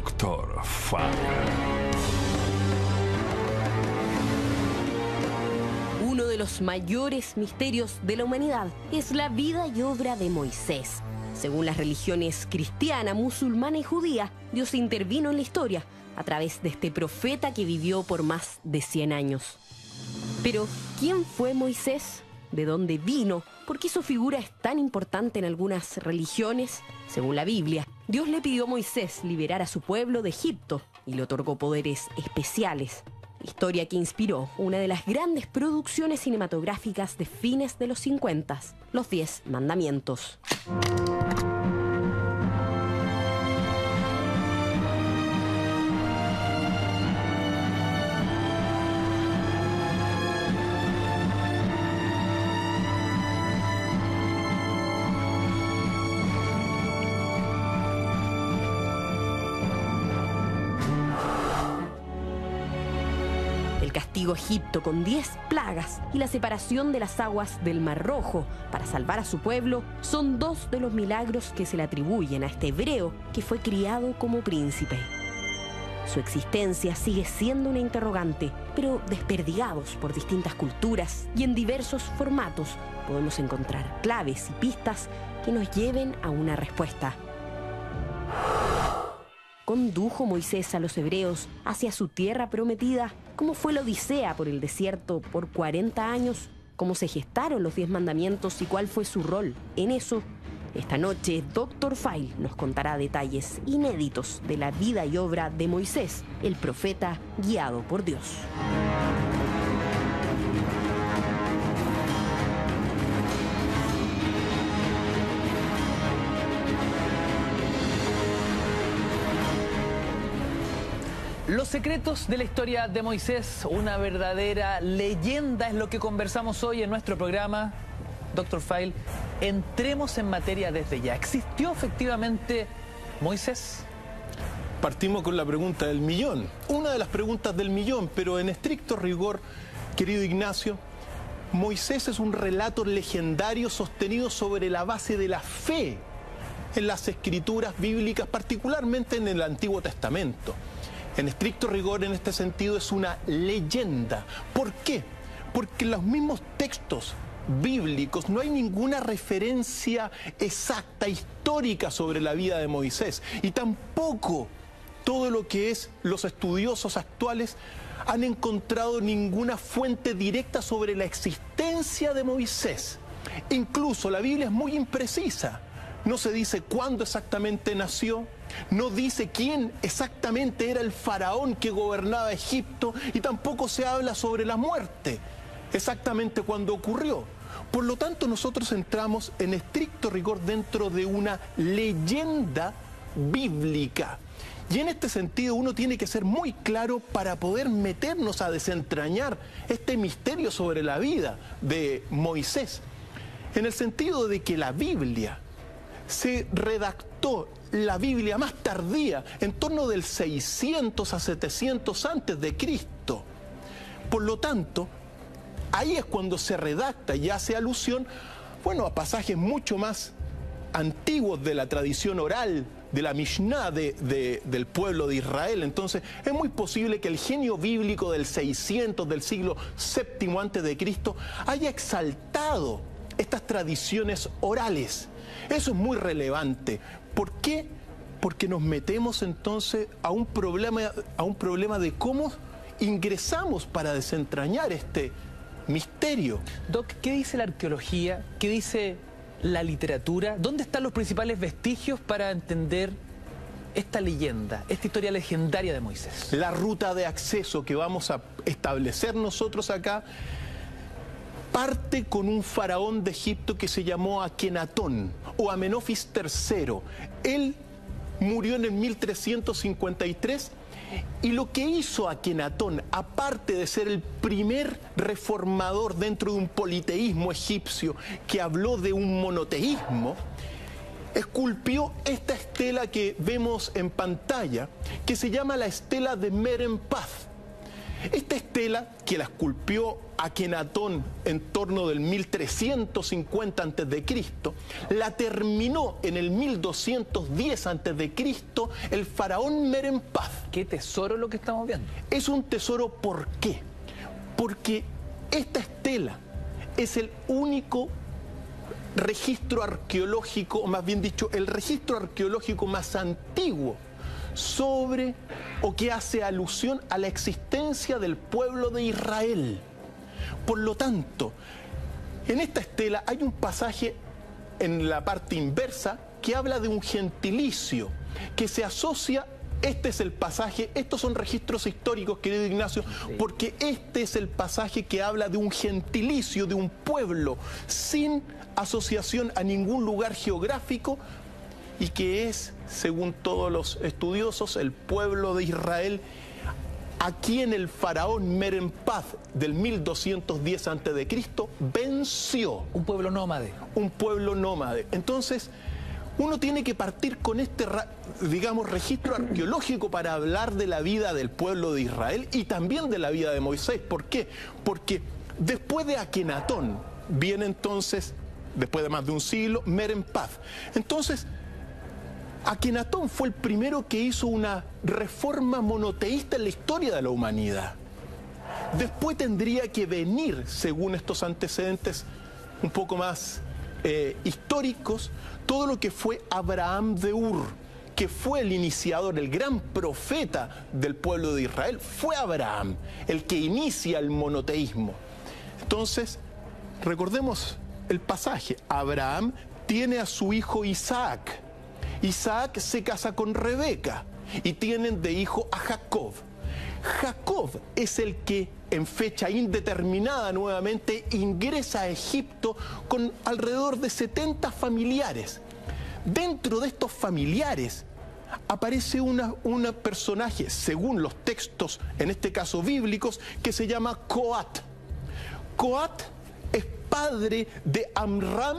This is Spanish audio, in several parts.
Dr. File. Uno de los mayores misterios de la humanidad es la vida y obra de Moisés. Según las religiones cristiana, musulmana y judía, Dios intervino en la historia a través de este profeta que vivió por más de 100 años. Pero, ¿quién fue Moisés? ¿De dónde vino? ¿Por qué su figura es tan importante en algunas religiones? Según la Biblia, Dios le pidió a Moisés liberar a su pueblo de Egipto y le otorgó poderes especiales. Historia que inspiró una de las grandes producciones cinematográficas de fines de los 50, Los 10 Mandamientos. El castigo a Egipto con 10 plagas y la separación de las aguas del Mar Rojo para salvar a su pueblo son dos de los milagros que se le atribuyen a este hebreo que fue criado como príncipe. Su existencia sigue siendo una interrogante, pero desperdigados por distintas culturas y en diversos formatos podemos encontrar claves y pistas que nos lleven a una respuesta. ¿Condujo Moisés a los hebreos hacia su tierra prometida? ¿Cómo fue la odisea por el desierto por 40 años? ¿Cómo se gestaron los 10 mandamientos y cuál fue su rol en eso? Esta noche, Dr. File nos contará detalles inéditos de la vida y obra de Moisés, el profeta guiado por Dios. Los secretos de la historia de Moisés, una verdadera leyenda, es lo que conversamos hoy en nuestro programa. Dr. File, entremos en materia desde ya. ¿Existió efectivamente Moisés? Partimos con la pregunta del millón, una de las preguntas del millón, pero en estricto rigor, querido Ignacio, Moisés es un relato legendario sostenido sobre la base de la fe en las escrituras bíblicas, particularmente en el Antiguo Testamento. En estricto rigor, en este sentido, es una leyenda. ¿Por qué? Porque en los mismos textos bíblicos no hay ninguna referencia exacta, histórica sobre la vida de Moisés. Y tampoco todo lo que es los estudiosos actuales han encontrado ninguna fuente directa sobre la existencia de Moisés. Incluso la Biblia es muy imprecisa. No se dice cuándo exactamente nació, no dice quién exactamente era el faraón que gobernaba Egipto y tampoco se habla sobre la muerte, exactamente cuándo ocurrió. Por lo tanto, nosotros entramos en estricto rigor dentro de una leyenda bíblica. Y en este sentido uno tiene que ser muy claro para poder meternos a desentrañar este misterio sobre la vida de Moisés. En el sentido de que la Biblia se redactó, la Biblia más tardía, en torno del 600 a 700 antes de Cristo. Por lo tanto, ahí es cuando se redacta y hace alusión, bueno, a pasajes mucho más antiguos de la tradición oral, de la Mishnah del pueblo de Israel. Entonces, es muy posible que el genio bíblico del 600, del siglo VII antes de Cristo, haya exaltado estas tradiciones orales. Eso es muy relevante. ¿Por qué? Porque nos metemos entonces a un problema de cómo ingresamos para desentrañar este misterio. Doc, ¿qué dice la arqueología? ¿Qué dice la literatura? ¿Dónde están los principales vestigios para entender esta leyenda, esta historia legendaria de Moisés? La ruta de acceso que vamos a establecer nosotros acá parte con un faraón de Egipto que se llamó Akenatón o Amenofis III. Él murió en el 1353 y lo que hizo Akenatón, aparte de ser el primer reformador dentro de un politeísmo egipcio que habló de un monoteísmo, esculpió esta estela que vemos en pantalla, que se llama la estela de Merenptah. Esta estela, que la esculpió Akenatón en torno del 1350 a.C., la terminó en el 1210 a.C. el faraón Merenptah. Qué tesoro lo que estamos viendo. Es un tesoro, ¿por qué? Porque esta estela es el único registro arqueológico, o más bien dicho, el registro arqueológico más antiguo sobre o que hace alusión a la existencia del pueblo de Israel. Por lo tanto, en esta estela hay un pasaje en la parte inversa que habla de un gentilicio que se asocia. Este es el pasaje, estos son registros históricos, querido Ignacio, porque este es el pasaje que habla de un gentilicio, de un pueblo sin asociación a ningún lugar geográfico, y que es, según todos los estudiosos, el pueblo de Israel, a quien el faraón Merenptah del 1210 a.C. venció. Un pueblo nómade. Un pueblo nómade. Entonces, uno tiene que partir con este, digamos, registro arqueológico para hablar de la vida del pueblo de Israel y también de la vida de Moisés. ¿Por qué? Porque después de Akenatón viene entonces, después de más de un siglo, Merenptah. Entonces, Akenatón fue el primero que hizo una reforma monoteísta en la historia de la humanidad. Después tendría que venir, según estos antecedentes un poco más históricos, todo lo que fue Abraham de Ur, que fue el iniciador, el gran profeta del pueblo de Israel. Fue Abraham el que inicia el monoteísmo. Entonces, recordemos el pasaje. Abraham tiene a su hijo Isaac. Isaac se casa con Rebeca y tienen de hijo a Jacob. Jacob es el que en fecha indeterminada nuevamente ingresa a Egipto con alrededor de 70 familiares. Dentro de estos familiares aparece un personaje, según los textos, en este caso bíblicos, que se llama Coat. Coat es padre de Amram,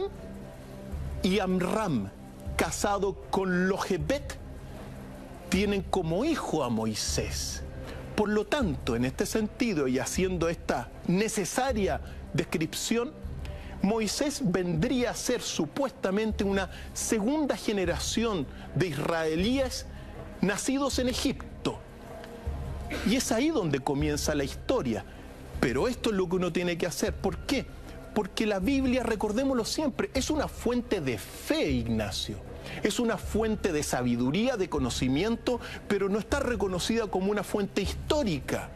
y Amram, casado con Lojebet, tienen como hijo a Moisés. Por lo tanto, en este sentido y haciendo esta necesaria descripción, Moisés vendría a ser supuestamente una segunda generación de israelíes nacidos en Egipto. Y es ahí donde comienza la historia. Pero esto es lo que uno tiene que hacer. ¿Por qué? Porque la Biblia, recordémoslo siempre, es una fuente de fe, Ignacio. Es una fuente de sabiduría, de conocimiento, pero no está reconocida como una fuente histórica.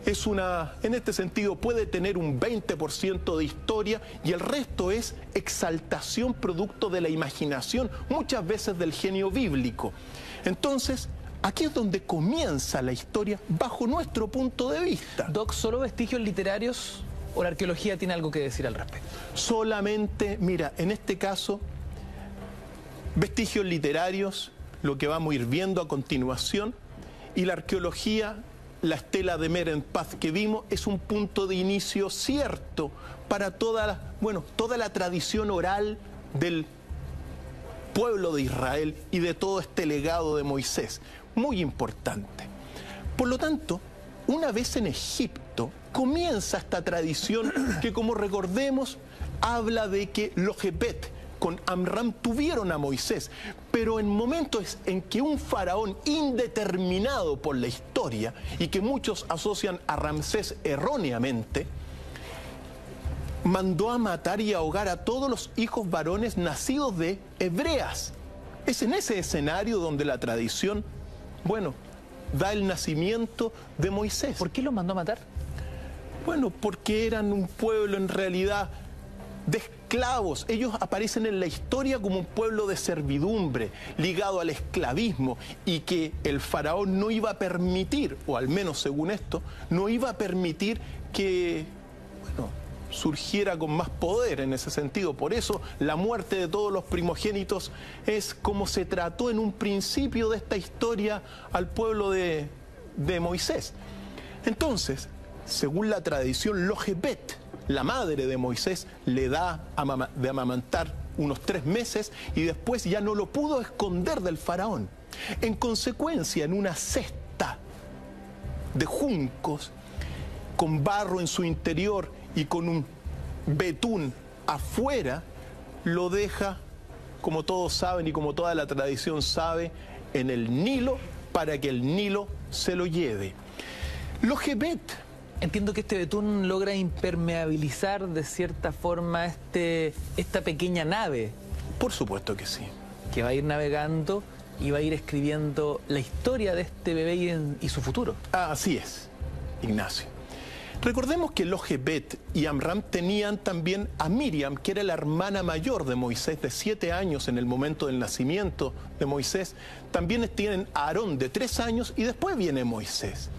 Es una, en este sentido, puede tener un 20% de historia y el resto es exaltación producto de la imaginación, muchas veces del genio bíblico. Entonces, aquí es donde comienza la historia bajo nuestro punto de vista. Doc, ¿solo vestigios literarios o la arqueología tiene algo que decir al respecto? Solamente, mira, en este caso, vestigios literarios, lo que vamos a ir viendo a continuación, y la arqueología, la estela de Merenptah que vimos, es un punto de inicio cierto para toda la tradición oral del pueblo de Israel y de todo este legado de Moisés. Muy importante. Por lo tanto, una vez en Egipto, comienza esta tradición que, como recordemos, habla de que Lojebet con Amram tuvieron a Moisés, pero en momentos en que un faraón indeterminado por la historia y que muchos asocian a Ramsés erróneamente, mandó a matar y ahogar a todos los hijos varones nacidos de hebreas. Es en ese escenario donde la tradición, da el nacimiento de Moisés. ¿Por qué los mandó a matar? Bueno, porque eran un pueblo en realidad de esclavos. Ellos aparecen en la historia como un pueblo de servidumbre, ligado al esclavismo, y que el faraón no iba a permitir, o al menos según esto, no iba a permitir que, surgiera con más poder en ese sentido. Por eso la muerte de todos los primogénitos es como se trató en un principio de esta historia al pueblo de Moisés. Entonces, según la tradición, Lojebet, la madre de Moisés, le da de amamantar unos 3 meses y después ya no lo pudo esconder del faraón. En consecuencia, en una cesta de juncos, con barro en su interior y con un betún afuera, lo deja, como todos saben y como toda la tradición sabe, en el Nilo para que el Nilo se lo lleve. Yochebed. Entiendo que este betún logra impermeabilizar de cierta forma esta pequeña nave. Por supuesto que sí. Que va a ir navegando y va a ir escribiendo la historia de este bebé y su futuro. Así es, Ignacio. Recordemos que Yochebed y Amram tenían también a Miriam, que era la hermana mayor de Moisés, de 7 años en el momento del nacimiento de Moisés. También tienen a Aarón, de 3 años, y después viene Moisés.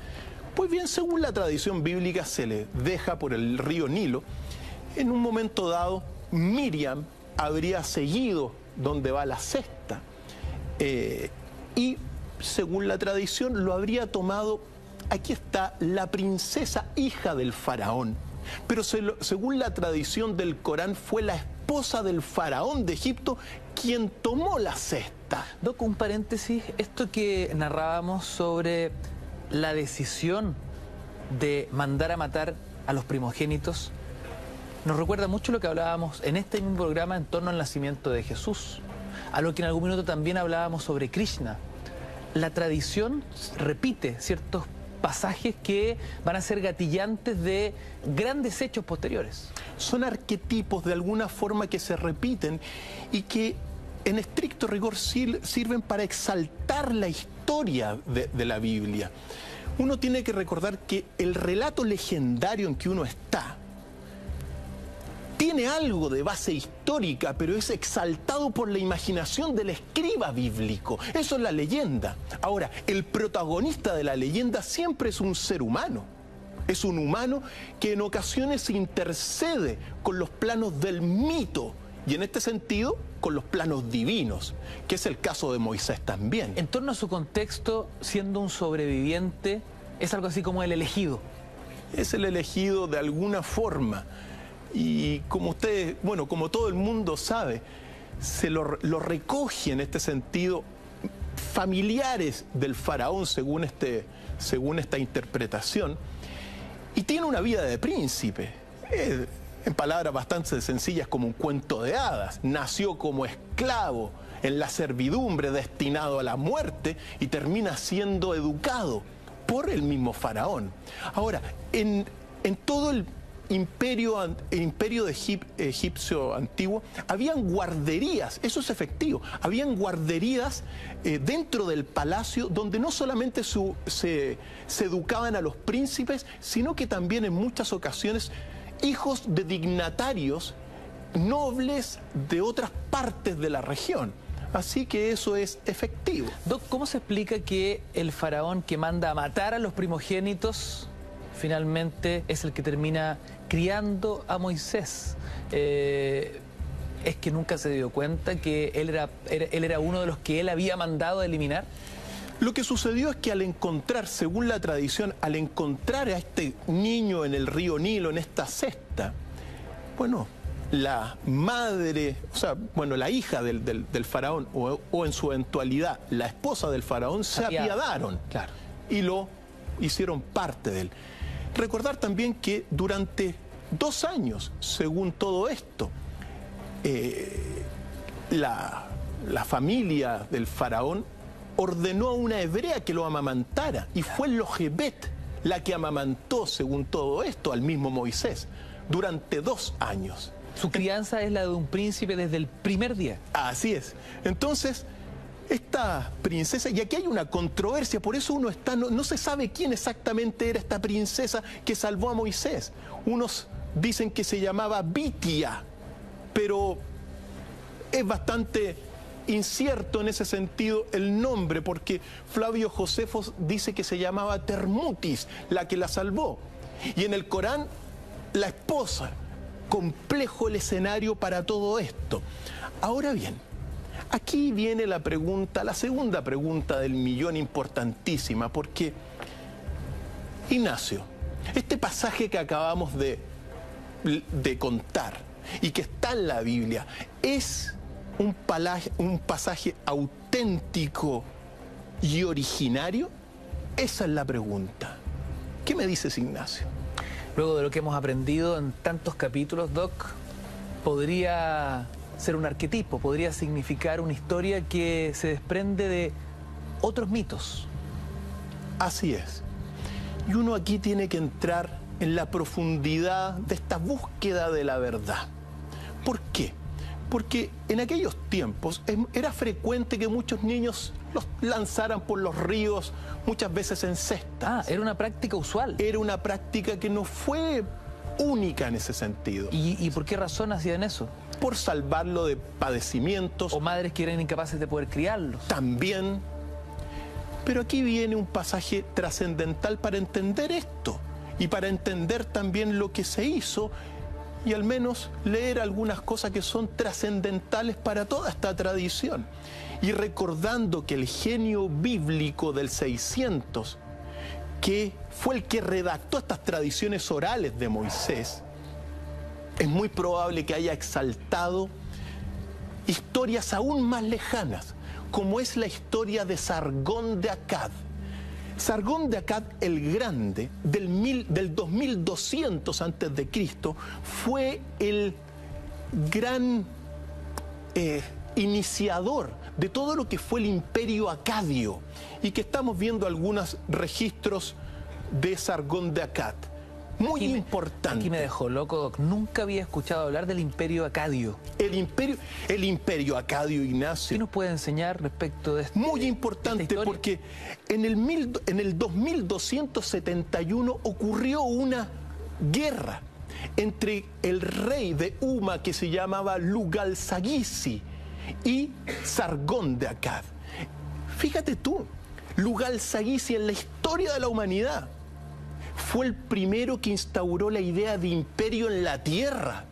Pues bien, según la tradición bíblica, se le deja por el río Nilo. En un momento dado, Miriam habría seguido donde va la cesta y, según la tradición, lo habría tomado. Aquí está la princesa hija del faraón, pero según la tradición del Corán fue la esposa del faraón de Egipto quien tomó la cesta. Doc, un paréntesis, esto que narrábamos sobre la decisión de mandar a matar a los primogénitos nos recuerda mucho lo que hablábamos en este mismo programa en torno al nacimiento de Jesús, a lo que en algún minuto también hablábamos sobre Krishna. La tradición repite ciertos pasajes que van a ser gatillantes de grandes hechos posteriores. Son arquetipos de alguna forma que se repiten y que en estricto rigor sirven para exaltar la historia de la Biblia. Uno tiene que recordar que el relato legendario en que uno está tiene algo de base histórica, pero es exaltado por la imaginación del escriba bíblico. Eso es la leyenda. Ahora, el protagonista de la leyenda siempre es un ser humano. Es un humano que en ocasiones intercede con los planos del mito y en este sentido con los planos divinos, que es el caso de Moisés también. En torno a su contexto, siendo un sobreviviente, es algo así como el elegido. Es el elegido de alguna forma. Y como ustedes, bueno, como todo el mundo sabe, se lo recoge en este sentido familiares del faraón según esta interpretación, y tiene una vida de príncipe. En palabras bastante sencillas, como un cuento de hadas. Nació como esclavo en la servidumbre, destinado a la muerte, y termina siendo educado por el mismo faraón. Ahora, en todo el imperio egipcio antiguo, habían guarderías, eso es efectivo, habían guarderías dentro del palacio donde no solamente se educaban a los príncipes, sino que también en muchas ocasiones hijos de dignatarios nobles de otras partes de la región. Así que eso es efectivo. Doc, ¿cómo se explica que el faraón que manda a matar a los primogénitos finalmente es el que termina criando a Moisés? ¿Es que nunca se dio cuenta que él era uno de los que él había mandado a eliminar? Lo que sucedió es que al encontrar, según la tradición, al encontrar a este niño en el río Nilo, en esta cesta, bueno, la madre, o sea, bueno, la hija del faraón, o en su eventualidad, la esposa del faraón, se apiadaron, claro, y lo hicieron parte de él. Recordar también que durante 2 años, según todo esto, la familia del faraón ordenó a una hebrea que lo amamantara, y fue Yochebed la que amamantó, según todo esto, al mismo Moisés durante 2 años. Su crianza es la de un príncipe desde el primer día. Así es. Entonces, esta princesa, y aquí hay una controversia, por eso no se sabe quién exactamente era esta princesa que salvó a Moisés. Unos dicen que se llamaba Bitia, pero es bastante incierto en ese sentido el nombre, porque Flavio Josefo dice que se llamaba Termutis, la que la salvó. Y en el Corán, la esposa. Complejo el escenario para todo esto. Ahora bien, aquí viene la pregunta, la segunda pregunta del millón, importantísima, porque, Ignacio, este pasaje que acabamos de contar y que está en la Biblia, ¿es un pasaje auténtico y originario? Esa es la pregunta. ¿Qué me dices, Ignacio? Luego de lo que hemos aprendido en tantos capítulos, Doc, podría ser un arquetipo, podría significar una historia que se desprende de otros mitos. Así es. Y uno aquí tiene que entrar en la profundidad de esta búsqueda de la verdad. ¿Por qué? Porque en aquellos tiempos era frecuente que muchos niños los lanzaran por los ríos, muchas veces en cestas. Era una práctica usual. Era una práctica que no fue única en ese sentido. ¿Y por qué razón hacían eso? Por salvarlo de padecimientos. O madres que eran incapaces de poder criarlos. También. Pero aquí viene un pasaje trascendental para entender esto y para entender también lo que se hizo y al menos leer algunas cosas que son trascendentales para toda esta tradición. Y recordando que el genio bíblico del 600, que fue el que redactó estas tradiciones orales de Moisés, es muy probable que haya exaltado historias aún más lejanas, como es la historia de Sargón de Akkad. Sargón de Akkad el Grande, del 2200 a.C., fue el gran iniciador de todo lo que fue el imperio acadio, y que estamos viendo algunos registros de Sargón de Akkad. Muy importante. Aquí me dejó loco, Doc. Nunca había escuchado hablar del imperio acadio. El imperio acadio, Ignacio. ¿Qué nos puede enseñar respecto de esto? Muy importante, porque en el 2271 ocurrió una guerra entre el rey de Uma, que se llamaba Lugal-Sagici, y Sargón de Akkad. Fíjate tú, Lugal-Sagici en la historia de la humanidad fue el primero que instauró la idea de imperio en la tierra.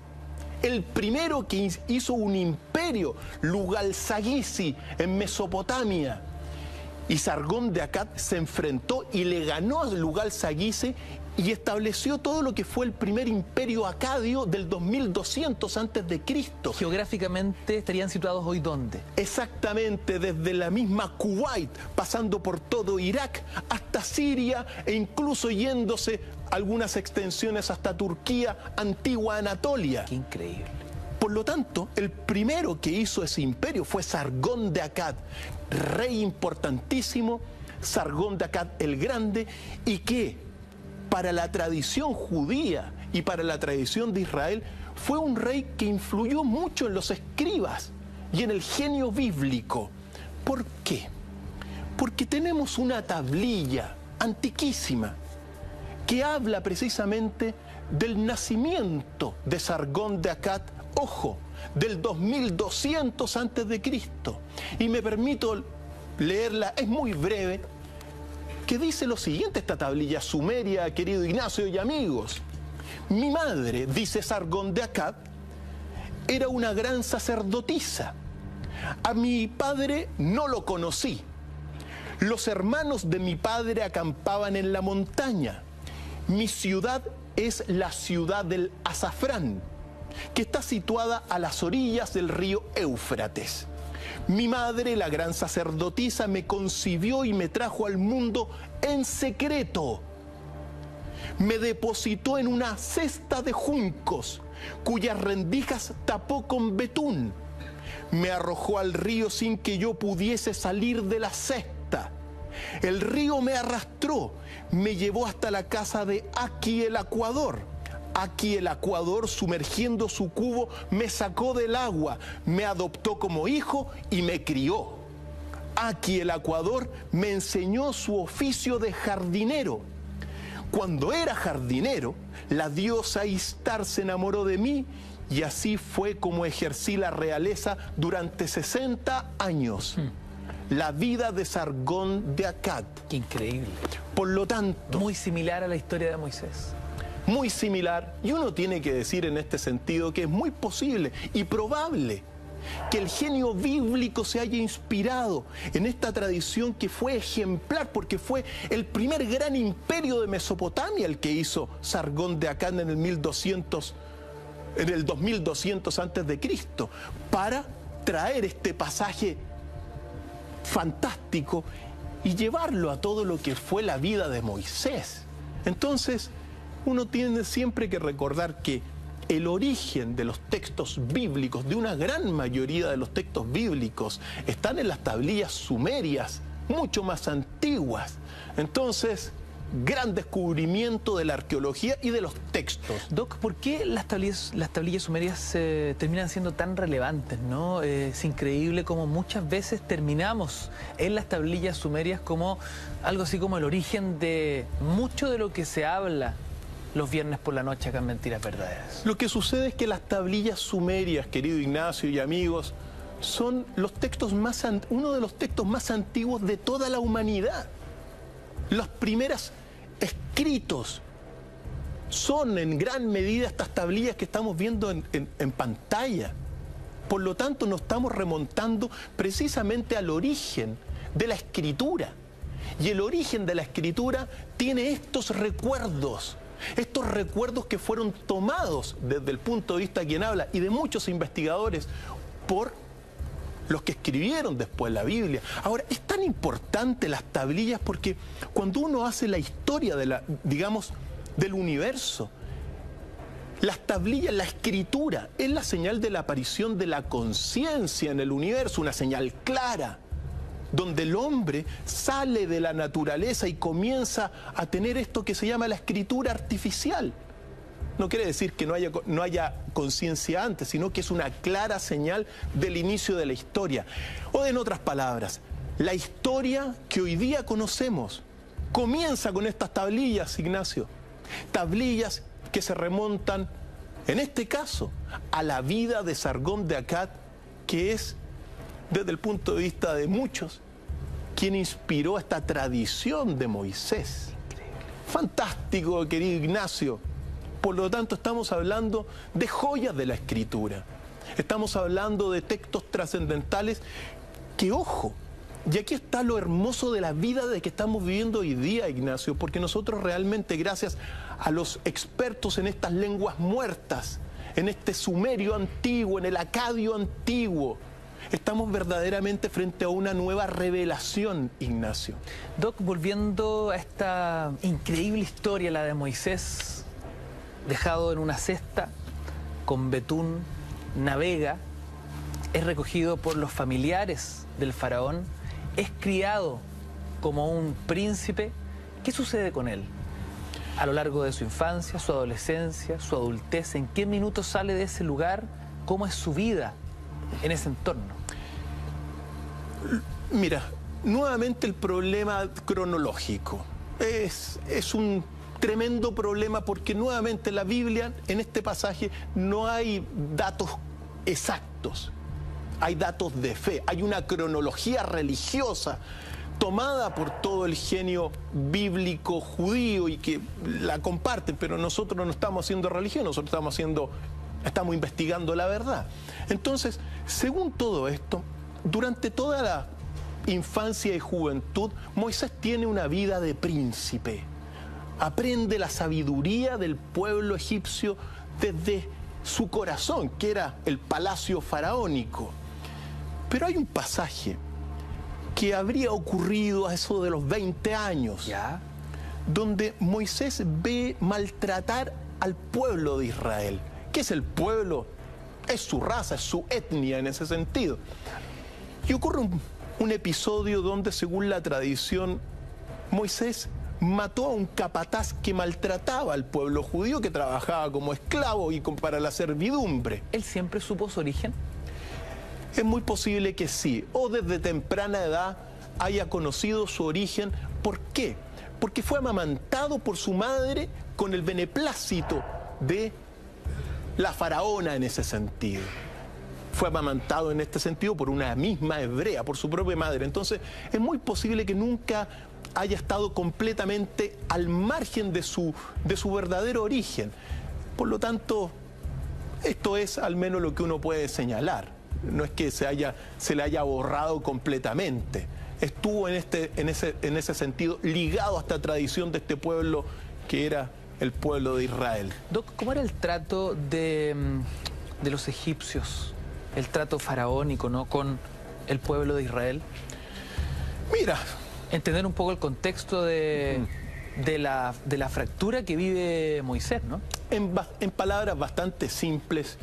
El primero que hizo un imperio, Lugal-Sagici, en Mesopotamia. Y Sargón de Akkad se enfrentó y le ganó a Lugal-Sagici y estableció todo lo que fue el primer imperio acadio del 2200 a.C. Geográficamente estarían situados hoy ¿dónde? Exactamente, desde la misma Kuwait, pasando por todo Irak hasta Siria e incluso yéndose algunas extensiones hasta Turquía, antigua Anatolia. Qué increíble. Por lo tanto, el primero que hizo ese imperio fue Sargón de Akkad, rey importantísimo, Sargón de Akkad el Grande, y que para la tradición judía y para la tradición de Israel fue un rey que influyó mucho en los escribas y en el genio bíblico. ¿Por qué? Porque tenemos una tablilla antiquísima que habla precisamente del nacimiento de Sargón de Akkad, ojo, del 2200 a.C. Y me permito leerla, es muy breve, que dice lo siguiente esta tablilla sumeria, querido Ignacio y amigos. Mi madre, dice Sargón de Akkad, era una gran sacerdotisa. A mi padre no lo conocí. Los hermanos de mi padre acampaban en la montaña. Mi ciudad es la ciudad del azafrán, que está situada a las orillas del río Éufrates. Mi madre, la gran sacerdotisa, me concibió y me trajo al mundo en secreto. Me depositó en una cesta de juncos, cuyas rendijas tapó con betún. Me arrojó al río sin que yo pudiese salir de la cesta. El río me arrastró, me llevó hasta la casa de Aquí el Acuador. Aquí el Acuador, sumergiendo su cubo, me sacó del agua, me adoptó como hijo y me crió. Aquí el Acuador me enseñó su oficio de jardinero. Cuando era jardinero, la diosa Istar se enamoró de mí y así fue como ejercí la realeza durante 60 años. La vida de Sargón de Akkad. Qué increíble. Por lo tanto, muy similar a la historia de Moisés. Muy similar, y uno tiene que decir en este sentido que es muy posible y probable que el genio bíblico se haya inspirado en esta tradición que fue ejemplar, porque fue el primer gran imperio de Mesopotamia el que hizo Sargón de Akkad en el 2200 a.C., para traer este pasaje fantástico y llevarlo a todo lo que fue la vida de Moisés. Entonces, uno tiene siempre que recordar que el origen de los textos bíblicos, de una gran mayoría de los textos bíblicos, están en las tablillas sumerias, mucho más antiguas. Entonces, gran descubrimiento de la arqueología y de los textos. Doc, ¿por qué las tablillas sumerias terminan siendo tan relevantes, ¿no? Es increíble cómo muchas veces terminamos en las tablillas sumerias como algo así como el origen de mucho de lo que se habla los viernes por la noche acá en Mentiras Verdaderas. Lo que sucede es que las tablillas sumerias, querido Ignacio y amigos, son uno de los textos más antiguos de toda la humanidad. Los primeros escritos son en gran medida estas tablillas que estamos viendo en pantalla. Por lo tanto, nos estamos remontando precisamente al origen de la escritura. Y el origen de la escritura tiene estos recuerdos que fueron tomados desde el punto de vista de quien habla y de muchos investigadores por los que escribieron después la Biblia. Ahora, es tan importante las tablillas porque cuando uno hace la historia del universo, las tablillas, la escritura, es la señal de la aparición de la conciencia en el universo, una señal clara, donde el hombre sale de la naturaleza y comienza a tener esto que se llama la escritura artificial. No quiere decir que no haya conciencia antes, sino que es una clara señal del inicio de la historia. O en otras palabras, la historia que hoy día conocemos comienza con estas tablillas, Ignacio. Tablillas que se remontan, en este caso, a la vida de Sargón de Akkad, que es, desde el punto de vista de muchos, quien inspiró esta tradición de Moisés. Fantástico, querido Ignacio. Por lo tanto, estamos hablando de joyas de la escritura. Estamos hablando de textos trascendentales que, ojo, y aquí está lo hermoso de la vida de que estamos viviendo hoy día, Ignacio, porque nosotros realmente, gracias a los expertos en estas lenguas muertas, en este sumerio antiguo, en el acadio antiguo, estamos verdaderamente frente a una nueva revelación, Ignacio. Doc, volviendo a esta increíble historia, la de Moisés, dejado en una cesta con betún, navega, es recogido por los familiares del faraón, es criado como un príncipe. ¿Qué sucede con él a lo largo de su infancia, su adolescencia, su adultez? ¿En qué minuto sale de ese lugar? ¿Cómo es su vida en ese entorno? Mira, nuevamente el problema cronológico es un tremendo problema porque nuevamente en la Biblia, en este pasaje, no hay datos exactos, hay datos de fe, hay una cronología religiosa tomada por todo el genio bíblico judío y que la comparten, pero nosotros no estamos haciendo religión, nosotros estamos investigando la verdad. Entonces, según todo esto, durante toda la infancia y juventud, Moisés tiene una vida de príncipe. Aprende la sabiduría del pueblo egipcio desde su corazón, que era el palacio faraónico. Pero hay un pasaje que habría ocurrido a eso de los 20 años, ¿ya?, donde Moisés ve maltratar al pueblo de Israel. ¿Qué es el pueblo? Es su raza, es su etnia en ese sentido. Y ocurre un episodio donde, según la tradición, Moisés mató a un capataz que maltrataba al pueblo judío, que trabajaba como esclavo y para la servidumbre. ¿Él siempre supo su origen? Es muy posible que sí, o desde temprana edad haya conocido su origen. ¿Por qué? Porque fue amamantado por su madre con el beneplácito de la faraona en ese sentido. Fue amamantado en este sentido por una misma hebrea, por su propia madre. Entonces, es muy posible que nunca haya estado completamente al margen de su verdadero origen. Por lo tanto, esto es al menos lo que uno puede señalar. No es que se le haya borrado completamente. Estuvo en ese sentido ligado a esta tradición de este pueblo que era el pueblo de Israel. Doc, ¿cómo era el trato de los egipcios, el trato faraónico, ¿no?, con el pueblo de Israel? Mira, entender un poco el contexto de de la fractura que vive Moisés, ¿no? En palabras bastante simples,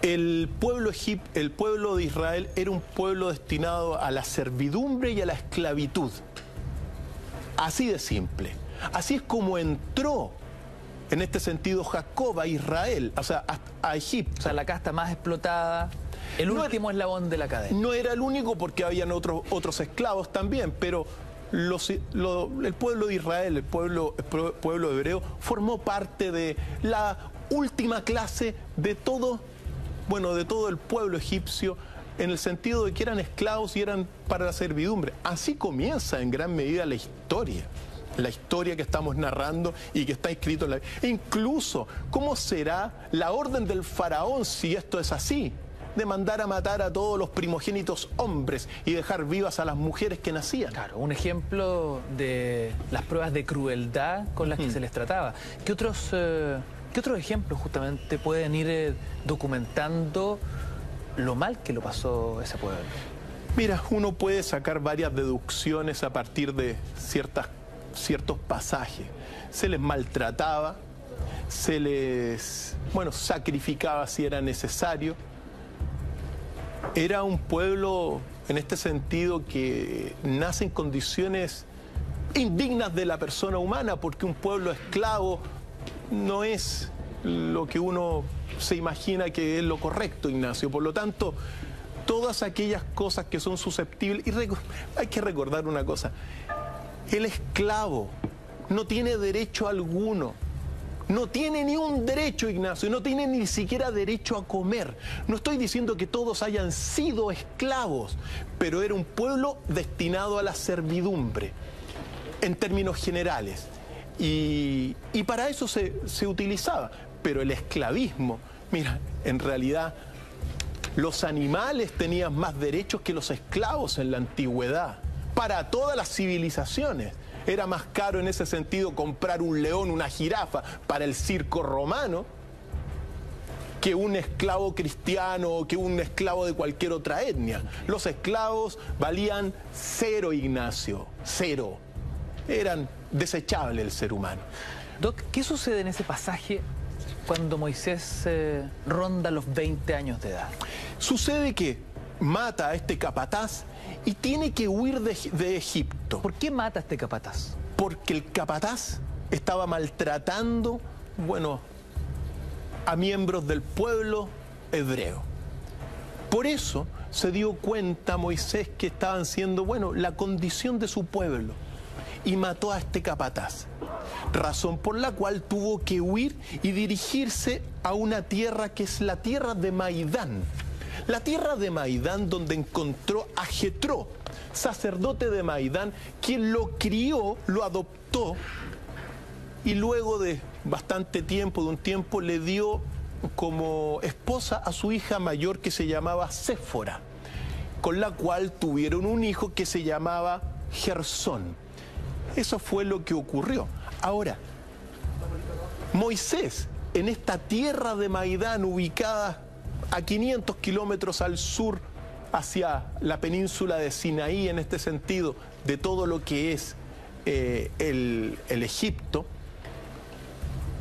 el pueblo de Israel era un pueblo destinado a la servidumbre y a la esclavitud. Así de simple. Así es como entró, en este sentido, Jacob a Israel, o sea, a Egipto. O sea, la casta más explotada, el último eslabón de la cadena. No era el único, porque habían otros esclavos también, pero el pueblo de Israel, el pueblo hebreo, formó parte de la última clase de todo el pueblo egipcio, en el sentido de que eran esclavos y eran para la servidumbre. Así comienza en gran medida la historia que estamos narrando y que está escrito en la Biblia. E incluso, ¿cómo será la orden del faraón si esto es así? De mandar a matar a todos los primogénitos hombres y dejar vivas a las mujeres que nacían. Claro, un ejemplo de las pruebas de crueldad con las que se les trataba. ¿Qué otros ejemplos justamente pueden ir documentando lo mal que lo pasó ese pueblo? Mira, uno puede sacar varias deducciones a partir de ciertos pasajes. Se les maltrataba, se les, sacrificaba si era necesario. Era un pueblo, en este sentido, que nace en condiciones indignas de la persona humana, porque un pueblo esclavo no es lo que uno se imagina que es lo correcto, Ignacio. Por lo tanto, todas aquellas cosas que son susceptibles, y hay que recordar una cosa: el esclavo no tiene derecho alguno. No tiene ni un derecho, Ignacio, no tiene ni siquiera derecho a comer. No estoy diciendo que todos hayan sido esclavos, pero era un pueblo destinado a la servidumbre, en términos generales. Y para eso se utilizaba. Pero el esclavismo, mira, en realidad los animales tenían más derechos que los esclavos en la antigüedad, para todas las civilizaciones. Era más caro en ese sentido comprar un león, una jirafa para el circo romano, que un esclavo cristiano o que un esclavo de cualquier otra etnia. Los esclavos valían cero, Ignacio, cero. Eran desechables el ser humano. Doc, ¿qué sucede en ese pasaje cuando Moisés ronda los 20 años de edad? Sucede que mata a este capataz y tiene que huir de Egipto. ¿Por qué mata a este capataz? Porque el capataz estaba maltratando, a miembros del pueblo hebreo. Por eso se dio cuenta Moisés que estaban siendo, la condición de su pueblo, y mató a este capataz. Razón por la cual tuvo que huir y dirigirse a una tierra que es la tierra de Maidán. La tierra de Maidán, donde encontró a Jetro, sacerdote de Maidán, quien lo crió, lo adoptó, y luego de bastante tiempo, de un tiempo, le dio como esposa a su hija mayor, que se llamaba Séfora, con la cual tuvieron un hijo que se llamaba Gersón. Eso fue lo que ocurrió. Ahora, Moisés, en esta tierra de Maidán, ubicada a 500 kilómetros al sur, hacia la península de Sinaí, en este sentido, de todo lo que es el Egipto,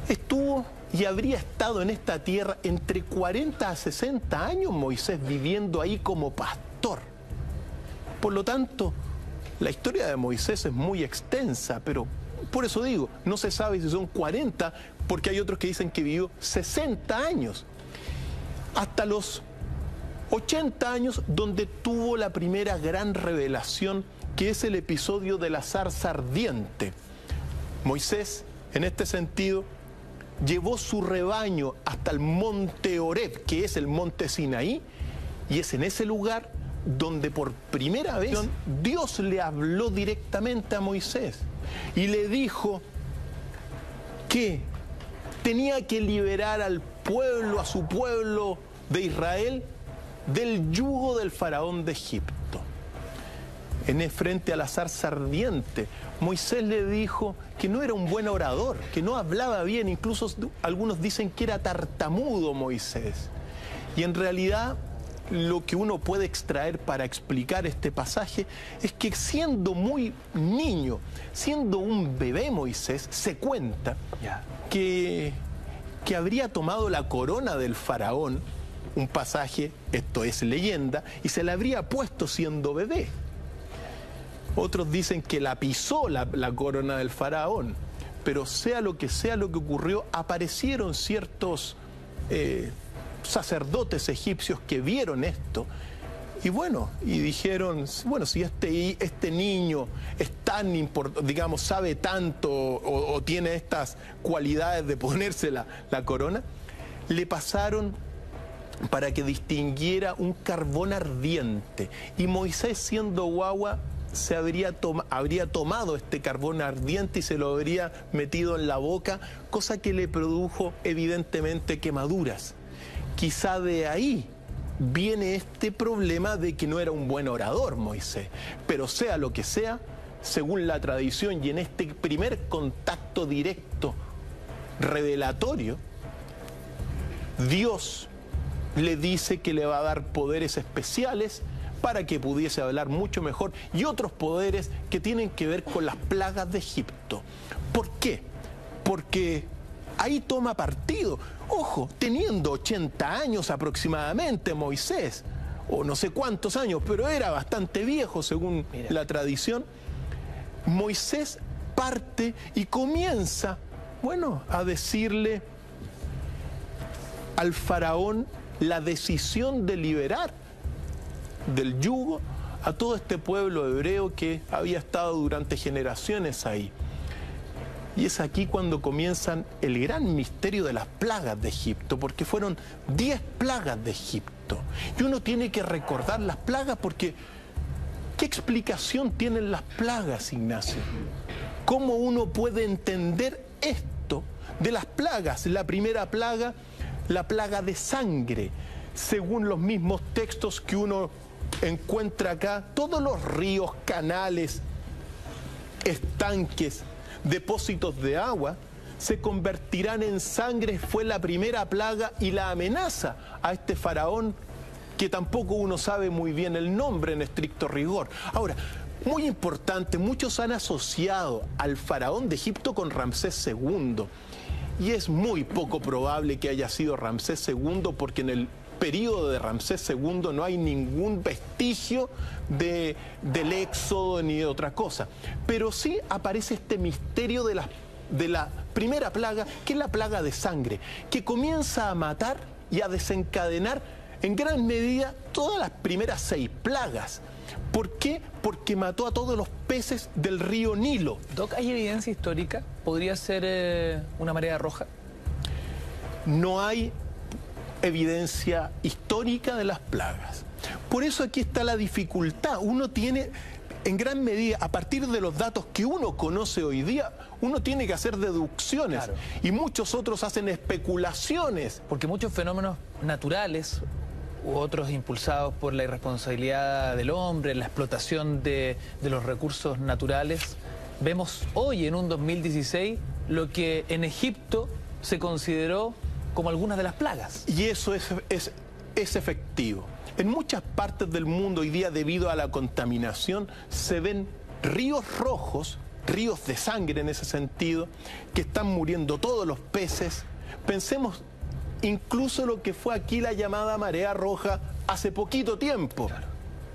estuvo y habría estado en esta tierra entre 40 a 60 años Moisés, viviendo ahí como pastor. Por lo tanto, la historia de Moisés es muy extensa, pero por eso digo, no se sabe si son 40, porque hay otros que dicen que vivió 60 años. Hasta los 80 años, donde tuvo la primera gran revelación, que es el episodio de la zarza ardiente. Moisés, en este sentido, llevó su rebaño hasta el monte Horeb, que es el monte Sinaí, y es en ese lugar donde por primera vez Dios le habló directamente a Moisés y le dijo que tenía que liberar al pueblo, a su pueblo de Israel, del yugo del faraón de Egipto. Frente a la zarza ardiente, Moisés le dijo que no era un buen orador, que no hablaba bien, incluso algunos dicen que era tartamudo Moisés. Y en realidad lo que uno puede extraer para explicar este pasaje es que siendo muy niño, siendo un bebé Moisés, se cuenta que habría tomado la corona del faraón, un pasaje, esto es leyenda, y se la habría puesto siendo bebé. Otros dicen que la pisó la corona del faraón, pero sea lo que ocurrió, aparecieron ciertos sacerdotes egipcios que vieron esto y dijeron, bueno, si este niño es tan importante, digamos, sabe tanto o tiene estas cualidades de ponerse la corona, le pasaron para que distinguiera un carbón ardiente, y Moisés, siendo guagua, habría tomado este carbón ardiente y se lo habría metido en la boca, cosa que le produjo evidentemente quemaduras. Quizá de ahí viene este problema de que no era un buen orador Moisés, pero sea lo que sea, según la tradición y en este primer contacto directo revelatorio, Dios le dice que le va a dar poderes especiales para que pudiese hablar mucho mejor, y otros poderes que tienen que ver con las plagas de Egipto. ¿Por qué? Porque ahí toma partido, ojo, teniendo 80 años aproximadamente Moisés, o no sé cuántos años, pero era bastante viejo según la tradición. Moisés parte y comienza, a decirle al faraón la decisión de liberar del yugo a todo este pueblo hebreo que había estado durante generaciones ahí. Y es aquí cuando comienzan el gran misterio de las plagas de Egipto, porque fueron 10 plagas de Egipto. Y uno tiene que recordar las plagas porque ¿qué explicación tienen las plagas, Ignacio? ¿Cómo uno puede entender esto de las plagas? La primera plaga, la plaga de sangre. Según los mismos textos que uno encuentra acá, todos los ríos, canales, estanques, depósitos de agua se convertirán en sangre. Fue la primera plaga y la amenaza a este faraón, que tampoco uno sabe muy bien el nombre en estricto rigor. Ahora, muy importante, muchos han asociado al faraón de Egipto con Ramsés II, y es muy poco probable que haya sido Ramsés II, porque en el periodo de Ramsés II no hay ningún vestigio del éxodo ni de otra cosa. Pero sí aparece este misterio de la primera plaga, que es la plaga de sangre, que comienza a matar y a desencadenar en gran medida todas las primeras 6 plagas. ¿Por qué? Porque mató a todos los peces del río Nilo. Doc, ¿hay evidencia histórica? ¿Podría ser una marea roja? No hay evidencia histórica de las plagas. Por eso aquí está la dificultad. Uno tiene, en gran medida, a partir de los datos que uno conoce hoy día, uno tiene que hacer deducciones. Claro. Y muchos otros hacen especulaciones. Porque muchos fenómenos naturales u otros impulsados por la irresponsabilidad del hombre, la explotación de los recursos naturales, vemos hoy en un 2016 lo que en Egipto se consideró como algunas de las plagas. Y eso es efectivo. En muchas partes del mundo hoy día, debido a la contaminación, se ven ríos rojos, ríos de sangre en ese sentido, que están muriendo todos los peces. Pensemos incluso lo que fue aquí la llamada marea roja hace poquito tiempo. Claro.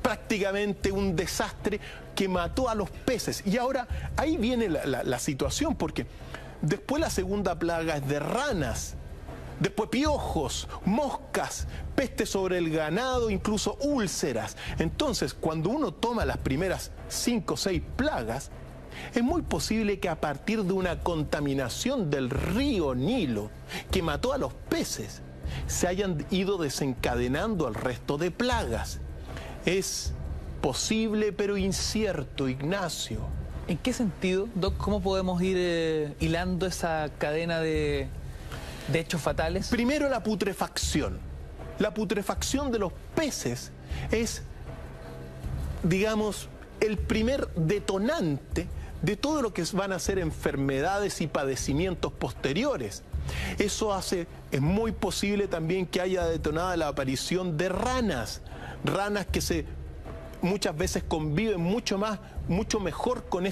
Prácticamente un desastre que mató a los peces. Y ahora ahí viene la situación, porque después la segunda plaga es de ranas, después piojos, moscas, peste sobre el ganado, incluso úlceras. Entonces, cuando uno toma las primeras 5 o 6 plagas, es muy posible que a partir de una contaminación del río Nilo, que mató a los peces, se hayan ido desencadenando el resto de plagas. Es posible, pero incierto, Ignacio. ¿En qué sentido, Doc? ¿Cómo podemos ir hilando esa cadena de hechos fatales? Primero, la putrefacción. La putrefacción de los peces es, digamos, el primer detonante de todo lo que van a ser enfermedades y padecimientos posteriores. Eso es muy posible también que haya detonado la aparición de ranas. ranas que muchas veces conviven mucho mejor con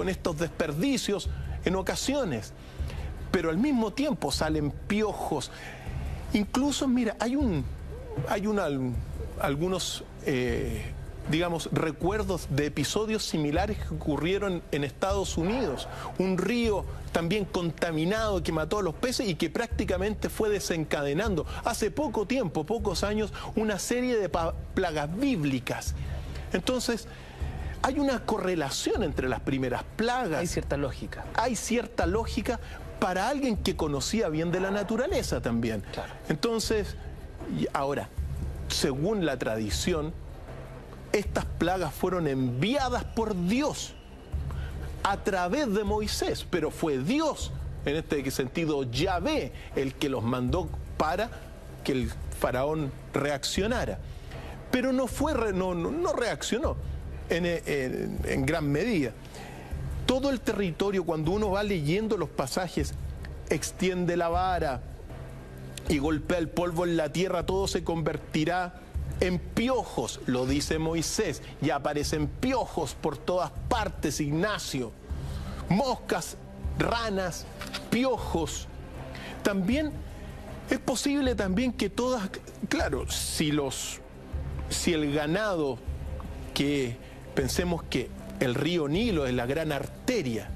estos desperdicios en ocasiones. Pero al mismo tiempo salen piojos. Incluso, mira, hay algunos digamos, recuerdos de episodios similares que ocurrieron en Estados Unidos. Un río también contaminado que mató a los peces y que prácticamente fue desencadenando hace poco tiempo, pocos años, una serie de plagas bíblicas. Entonces, hay una correlación entre las primeras plagas. Hay cierta lógica. Hay cierta lógica para alguien que conocía bien de la naturaleza también. Claro. Entonces, ahora, según la tradición, estas plagas fueron enviadas por Dios a través de Moisés, pero fue Dios, en este sentido Yahvé, el que los mandó para que el faraón reaccionara. Pero no reaccionó en gran medida. Todo el territorio, cuando uno va leyendo los pasajes, extiende la vara y golpea el polvo en la tierra, todo se convertirá en piojos, lo dice Moisés, y aparecen piojos por todas partes, Ignacio. Moscas, ranas, piojos. También es posible también que todas, claro, si el ganado, que pensemos que el río Nilo es la gran arteria,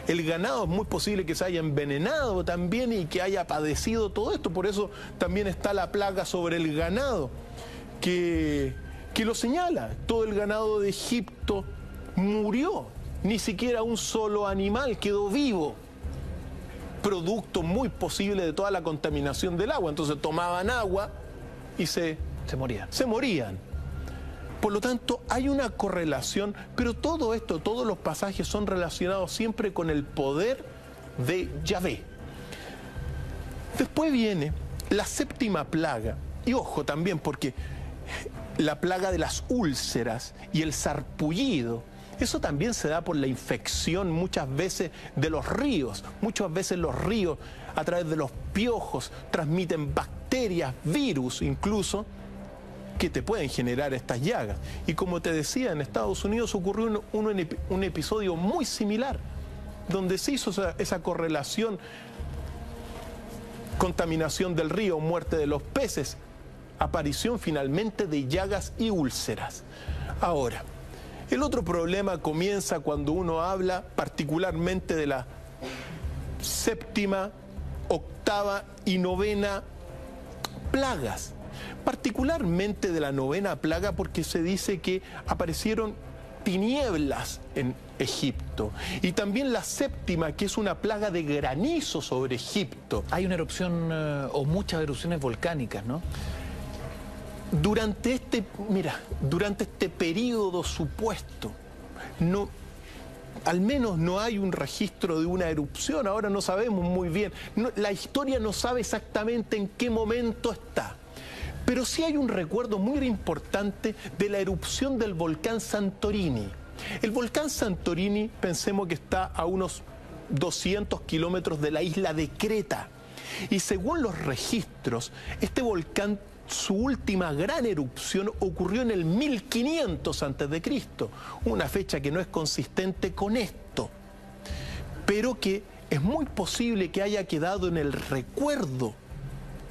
el ganado es muy posible que se haya envenenado también y que haya padecido todo esto. Por eso también está la plaga sobre el ganado, que lo señala. Todo el ganado de Egipto murió, ni siquiera un solo animal quedó vivo, producto muy posible de toda la contaminación del agua. Entonces tomaban agua y se morían. Por lo tanto, hay una correlación, pero todo esto, todos los pasajes son relacionados siempre con el poder de Yahvé. Después viene la séptima plaga, y ojo también, porque la plaga de las úlceras y el sarpullido, eso también se da por la infección muchas veces de los ríos. Muchas veces los ríos, a través de los piojos, transmiten bacterias, virus incluso, que te pueden generar estas llagas. Y como te decía, en Estados Unidos ocurrió un episodio muy similar, donde se hizo esa correlación, contaminación del río, muerte de los peces, aparición finalmente de llagas y úlceras. Ahora, el otro problema comienza cuando uno habla particularmente de la séptima, octava y novena plagas. Particularmente de la novena plaga, porque se dice que aparecieron tinieblas en Egipto. Y también la séptima, que es una plaga de granizo sobre Egipto. Hay una erupción o muchas erupciones volcánicas, ¿no? Durante este periodo supuesto, al menos no hay un registro de una erupción. Ahora no sabemos muy bien. La historia no sabe exactamente en qué momento está. Pero sí hay un recuerdo muy importante de la erupción del volcán Santorini. El volcán Santorini, pensemos que está a unos 200 kilómetros de la isla de Creta. Y según los registros, este volcán, su última gran erupción ocurrió en el 1500 a.C., una fecha que no es consistente con esto, pero que es muy posible que haya quedado en el recuerdo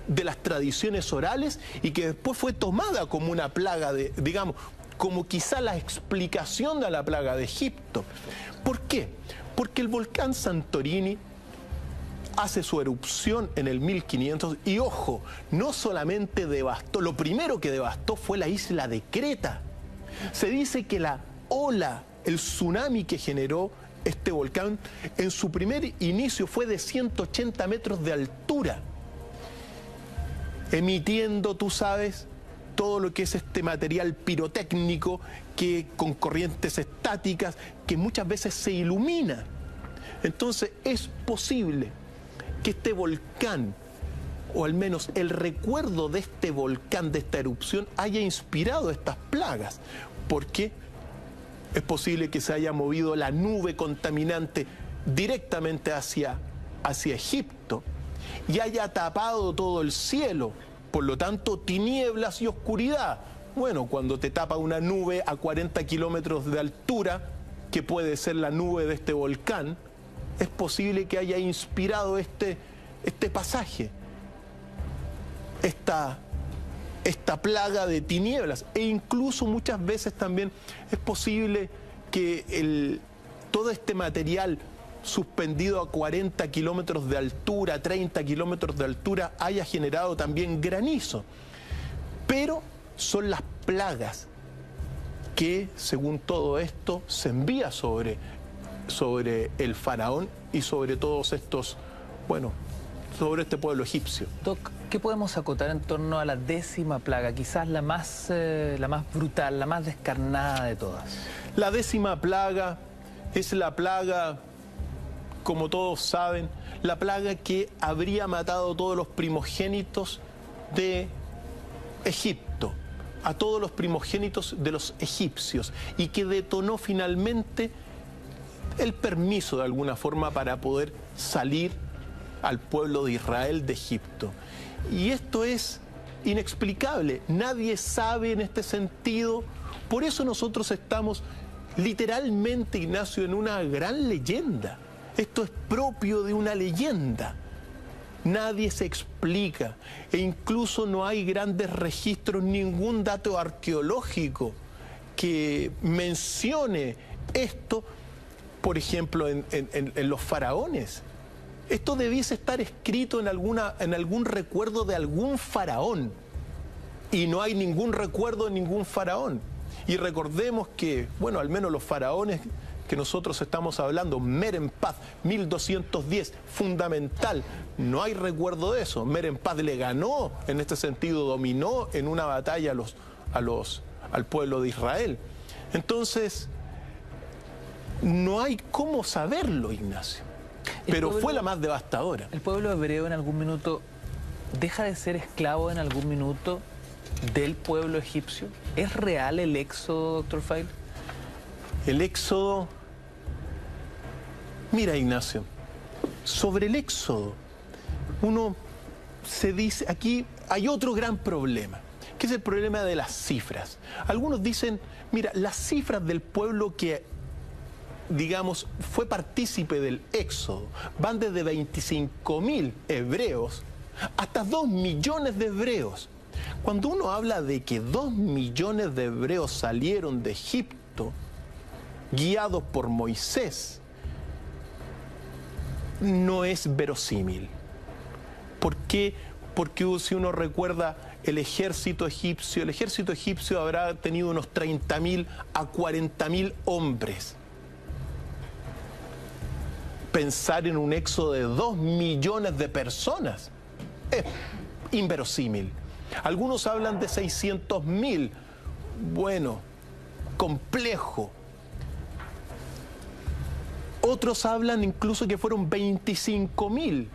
de las tradiciones orales y que después fue tomada como una plaga digamos, como quizá la explicación de la plaga de Egipto. ¿Por qué? Porque el volcán Santorini hace su erupción en el 1500 y, ojo, no solamente devastó, lo primero que devastó fue la isla de Creta. Se dice que la ola, el tsunami que generó este volcán, en su primer inicio fue de 180 metros de altura, emitiendo, tú sabes, todo lo que es este material pirotécnico que con corrientes estáticas que muchas veces se ilumina. Entonces es posible que este volcán, o al menos el recuerdo de este volcán, de esta erupción, haya inspirado estas plagas, porque es posible que se haya movido la nube contaminante directamente hacia Egipto y haya tapado todo el cielo, por lo tanto tinieblas y oscuridad, Bueno, cuando te tapa una nube a 40 kilómetros de altura, que puede ser la nube de este volcán, es posible que haya inspirado este pasaje, esta plaga de tinieblas. E incluso muchas veces también es posible que todo este material suspendido a 40 kilómetros de altura, 30 kilómetros de altura, haya generado también granizo. Pero son las plagas que, según todo esto, se envía sobre el faraón y sobre todos estos, bueno, sobre este pueblo egipcio. Doc, ¿qué podemos acotar en torno a la 10ª plaga? Quizás la más brutal, la más descarnada de todas. La 10ª plaga es la plaga, como todos saben, la plaga que habría matado a todos los primogénitos de Egipto, a todos los primogénitos de los egipcios, y que detonó finalmente el permiso de alguna forma para poder salir al pueblo de Israel de Egipto. Y esto es inexplicable, nadie sabe en este sentido. Por eso nosotros estamos literalmente, Ignacio, en una gran leyenda. Esto es propio de una leyenda. Nadie se explica, e incluso no hay grandes registros, ningún dato arqueológico que mencione esto, por ejemplo, en los faraones. Esto debiese estar escrito en algún recuerdo de algún faraón, y no hay ningún recuerdo de ningún faraón. Y recordemos que, bueno, al menos los faraones que nosotros estamos hablando, Merenptah, 1210, fundamental, no hay recuerdo de eso. Merenptah le ganó, en este sentido, dominó en una batalla al pueblo de Israel. Entonces, no hay cómo saberlo, Ignacio. Pero fue la más devastadora. ¿El pueblo hebreo en algún minuto deja de ser esclavo en algún minuto del pueblo egipcio? ¿Es real el éxodo, doctor File? El éxodo... Mira, Ignacio, sobre el éxodo, uno se dice, aquí hay otro gran problema, que es el problema de las cifras. Algunos dicen, mira, las cifras del pueblo que, digamos, fue partícipe del éxodo van desde 25.000 hebreos hasta 2 millones de hebreos. Cuando uno habla de que 2 millones de hebreos salieron de Egipto, guiados por Moisés, no es verosímil. ¿Por qué? Porque si uno recuerda el ejército egipcio habrá tenido unos 30.000 a 40.000 hombres. Pensar en un éxodo de 2 millones de personas es inverosímil. Algunos hablan de 600.000. Bueno, complejo. Otros hablan incluso que fueron 25.000,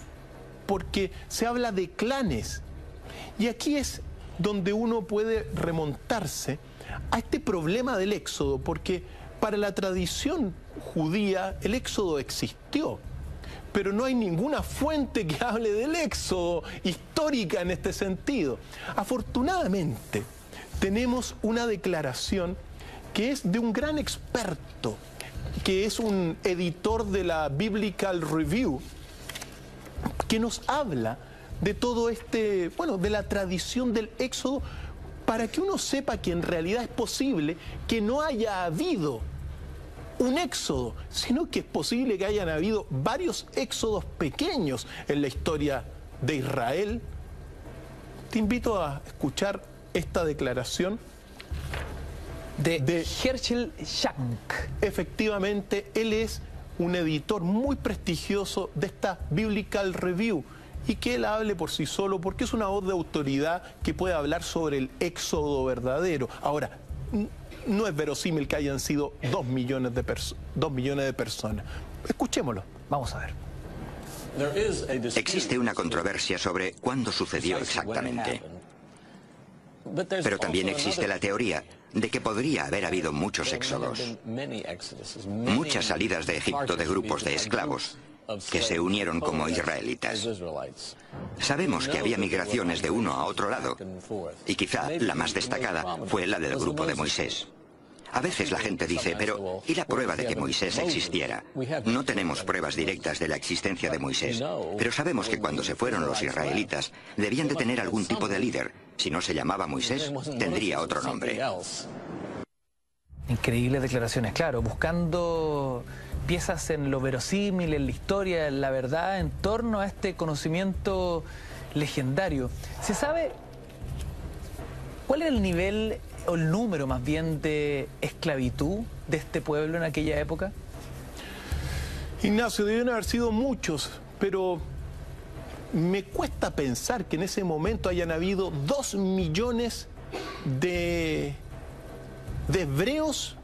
porque se habla de clanes. Y aquí es donde uno puede remontarse a este problema del éxodo, porque para la tradición judía el éxodo existió, pero no hay ninguna fuente que hable del éxodo histórica en este sentido. Afortunadamente, tenemos una declaración que es de un gran experto, que es un editor de la Biblical Review, que nos habla de todo bueno, de la tradición del éxodo, para que uno sepa que en realidad es posible que no haya habido un éxodo, sino que es posible que hayan habido varios éxodos pequeños en la historia de Israel. Te invito a escuchar esta declaración de Herschel Shank. Efectivamente, él es un editor muy prestigioso de esta Biblical Review, y que él hable por sí solo, porque es una voz de autoridad que puede hablar sobre el éxodo verdadero. Ahora, no es verosímil que hayan sido 2 millones de personas. Escuchémoslo. Vamos a ver. Existe una controversia sobre cuándo sucedió exactamente. Pero también existe la teoría de que podría haber habido muchos éxodos, muchas salidas de Egipto de grupos de esclavos, que se unieron como israelitas. Sabemos que había migraciones de uno a otro lado, y quizá la más destacada fue la del grupo de Moisés. A veces la gente dice, pero ¿y la prueba de que Moisés existiera? No tenemos pruebas directas de la existencia de Moisés, pero sabemos que cuando se fueron los israelitas, debían de tener algún tipo de líder. Si no se llamaba Moisés, tendría otro nombre. Increíbles declaraciones, claro, buscando piezas en lo verosímil, en la historia, en la verdad, en torno a este conocimiento legendario. ¿Se sabe cuál era el nivel o el número más bien de esclavitud de este pueblo en aquella época? Ignacio, deben haber sido muchos, pero me cuesta pensar que en ese momento hayan habido 2 millones de hebreos.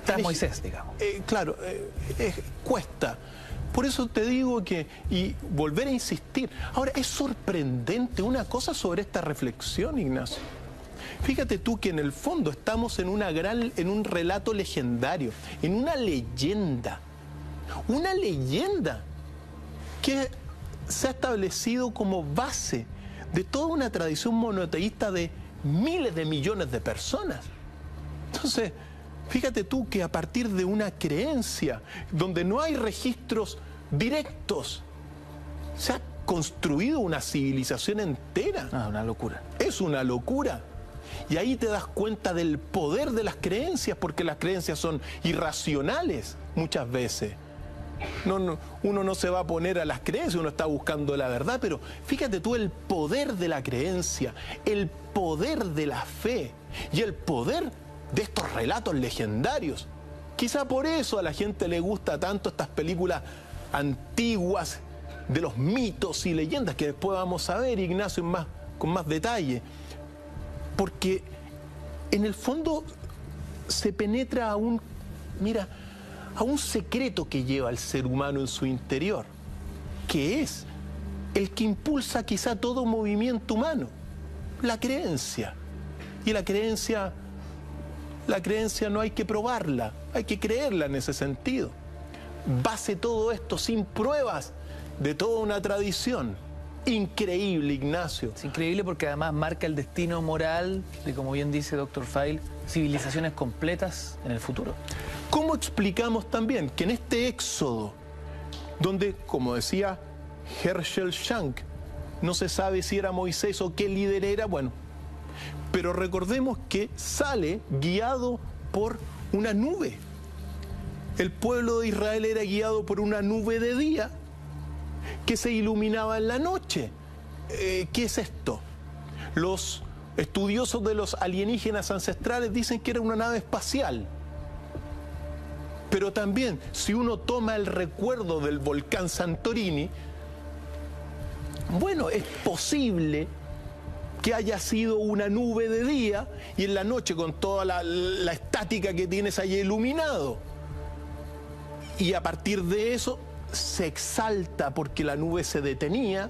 Tras Moisés, digamos. Claro, cuesta. Por eso te digo que, y volver a insistir. Ahora, es sorprendente una cosa sobre esta reflexión, Ignacio. Fíjate tú que en el fondo estamos en un relato legendario, en una leyenda que se ha establecido como base de toda una tradición monoteísta de miles de millones de personas. Entonces, fíjate tú que a partir de una creencia donde no hay registros directos, se ha construido una civilización entera. Ah, una locura. Es una locura. Y ahí te das cuenta del poder de las creencias, porque las creencias son irracionales muchas veces. Uno no se va a poner a las creencias, uno está buscando la verdad, pero fíjate tú el poder de la creencia, el poder de la fe y el poder de estos relatos legendarios. Quizá por eso a la gente le gusta tanto estas películas antiguas de los mitos y leyendas que después vamos a ver, Ignacio, con más detalle. Porque en el fondo se penetra a un secreto que lleva el ser humano en su interior, que es el que impulsa quizá todo movimiento humano, la creencia. Y la creencia no hay que probarla, hay que creerla en ese sentido. Base todo esto sin pruebas de toda una tradición. Increíble, Ignacio. Es increíble porque además marca el destino moral de, como bien dice Dr. Feil, civilizaciones completas en el futuro. ¿Cómo explicamos también que en este éxodo, donde, como decía Herschel Shank, no se sabe si era Moisés o qué líder era, bueno, pero recordemos que sale guiado por una nube. El pueblo de Israel era guiado por una nube de día que se iluminaba en la noche. ¿Qué es esto? Los estudiosos de los alienígenas ancestrales dicen que era una nave espacial. Pero también, si uno toma el recuerdo del volcán Santorini, bueno, es posible que haya sido una nube de día y en la noche con toda la estática que tienes ahí iluminado. Y a partir de eso se exalta porque la nube se detenía,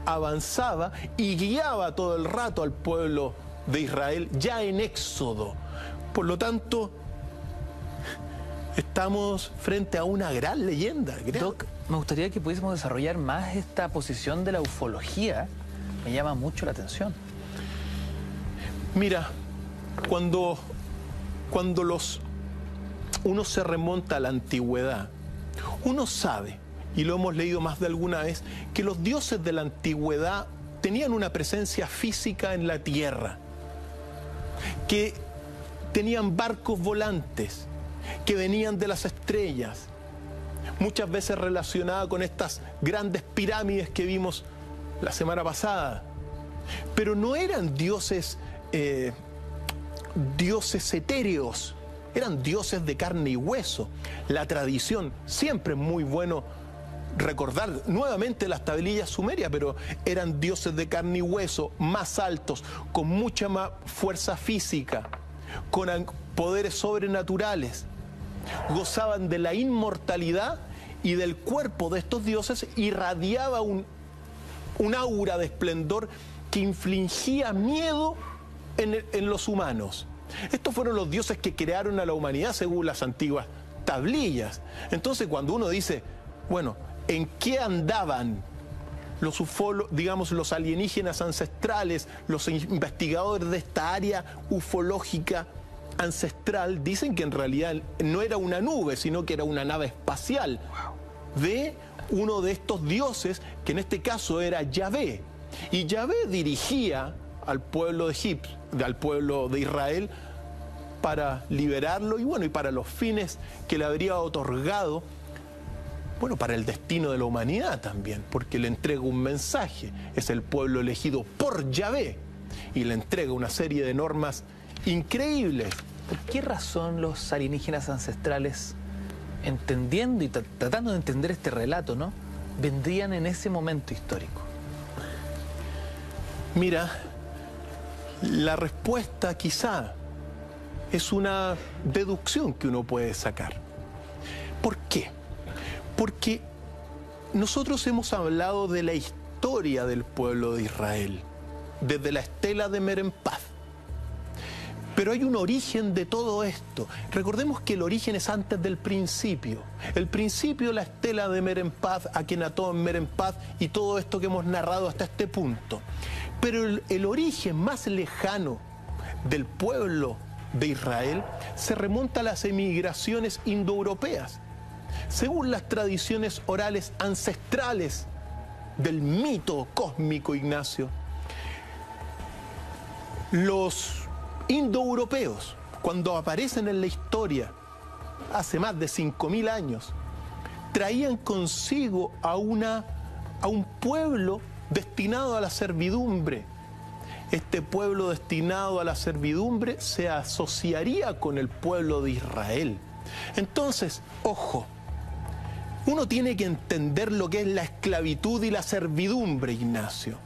avanzaba y guiaba todo el rato al pueblo de Israel ya en Éxodo. Por lo tanto, estamos frente a una gran leyenda. Doc, me gustaría que pudiésemos desarrollar más esta posición de la ufología. Me llama mucho la atención. Mira, cuando uno se remonta a la antigüedad, uno sabe, y lo hemos leído más de alguna vez, que los dioses de la antigüedad tenían una presencia física en la tierra, que tenían barcos volantes, que venían de las estrellas, muchas veces relacionada con estas grandes pirámides que vimos la semana pasada. Pero no eran dioses etéreos, eran dioses de carne y hueso. La tradición, siempre es muy bueno recordar nuevamente las tablillas sumerias, pero eran dioses de carne y hueso, más altos, con mucha más fuerza física, con poderes sobrenaturales. Gozaban de la inmortalidad y del cuerpo de estos dioses irradiaba un aura de esplendor que infligía miedo en los humanos. Estos fueron los dioses que crearon a la humanidad según las antiguas tablillas. Entonces, cuando uno dice bueno, ¿en qué andaban los digamos, los alienígenas ancestrales, los investigadores de esta área ufológica ancestral? Dicen que en realidad no era una nube, sino que era una nave espacial de uno de estos dioses, que en este caso era Yahvé. Y Yahvé dirigía al pueblo de Egipto, al pueblo de Israel, para liberarlo y bueno, y para los fines que le habría otorgado, bueno, para el destino de la humanidad también, porque le entrega un mensaje. Es el pueblo elegido por Yahvé y le entrega una serie de normas increíbles. ¿Por qué razón los alienígenas ancestrales, entendiendo y tratando de entender este relato, ¿no?, vendrían en ese momento histórico? Mira, la respuesta quizá es una deducción que uno puede sacar. ¿Por qué? Porque nosotros hemos hablado de la historia del pueblo de Israel, desde la estela de Merenpaz. Pero hay un origen de todo esto. Recordemos que el origen es antes del principio. El principio, la estela de Merenpaz, Akenatón, Merenpaz y todo esto que hemos narrado hasta este punto. Pero el origen más lejano del pueblo de Israel se remonta a las emigraciones indoeuropeas. Según las tradiciones orales ancestrales del mito cósmico, Ignacio, los indoeuropeos, cuando aparecen en la historia hace más de 5.000 años, traían consigo a un pueblo destinado a la servidumbre. Este pueblo destinado a la servidumbre se asociaría con el pueblo de Israel. Entonces, ojo, uno tiene que entender lo que es la esclavitud y la servidumbre, Ignacio.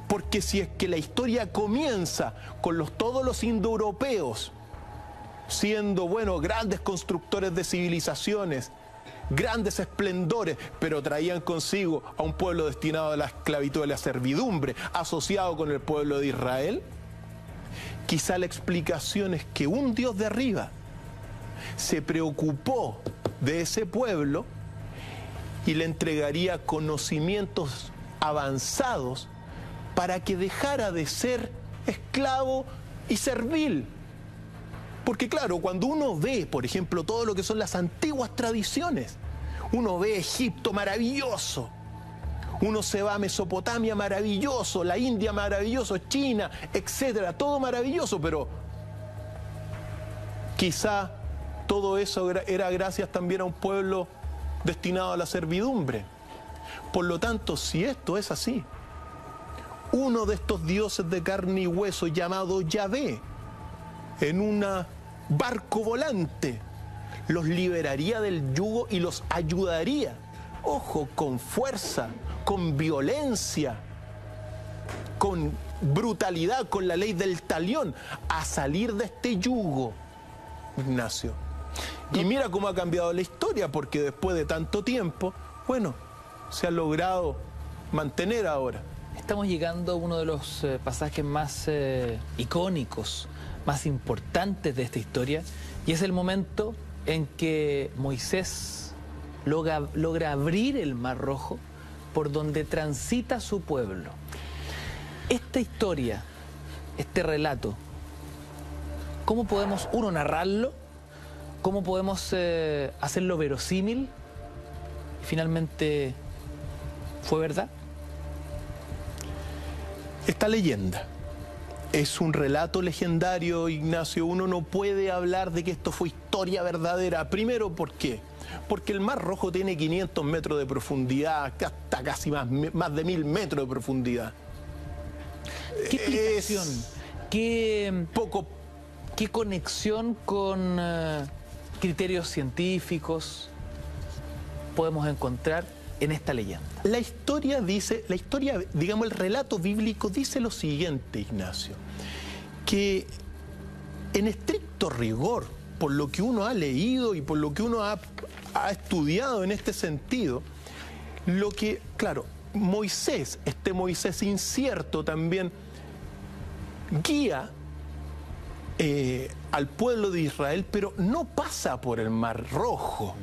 Porque si es que la historia comienza con todos los indoeuropeos siendo, bueno, grandes constructores de civilizaciones, grandes esplendores, pero traían consigo a un pueblo destinado a la esclavitud y a la servidumbre, asociado con el pueblo de Israel, quizá la explicación es que un Dios de arriba se preocupó de ese pueblo y le entregaría conocimientos avanzados para que dejara de ser esclavo y servil. Porque claro, cuando uno ve, por ejemplo, todo lo que son las antiguas tradiciones, uno ve Egipto maravilloso, uno se va a Mesopotamia maravilloso, la India maravilloso, China, etcétera, todo maravilloso, pero quizá todo eso era gracias también a un pueblo destinado a la servidumbre. Por lo tanto, si esto es así, uno de estos dioses de carne y hueso llamado Yahvé, en un barco volante, los liberaría del yugo y los ayudaría, ojo, con fuerza, con violencia, con brutalidad, con la ley del talión, a salir de este yugo, Ignacio. Y mira cómo ha cambiado la historia, porque después de tanto tiempo, bueno, se ha logrado mantener ahora. Estamos llegando a uno de los pasajes más icónicos, más importantes de esta historia, y es el momento en que Moisés logra abrir el Mar Rojo por donde transita su pueblo. Esta historia, este relato, ¿cómo podemos, uno, narrarlo? ¿Cómo podemos hacerlo verosímil? Y finalmente, ¿fue verdad? Esta leyenda es un relato legendario, Ignacio. Uno no puede hablar de que esto fue historia verdadera. Primero, ¿por qué? Porque el Mar Rojo tiene 500 metros de profundidad, hasta casi más de 1.000 metros de profundidad. ¿Qué explicación? ¿Qué conexión con criterios científicos podemos encontrar en esta leyenda? La historia, digamos, el relato bíblico dice lo siguiente, Ignacio, que en estricto rigor, por lo que uno ha leído y por lo que uno ha estudiado en este sentido, lo que, claro, Moisés, este Moisés incierto también, guía al pueblo de Israel, pero no pasa por el Mar Rojo.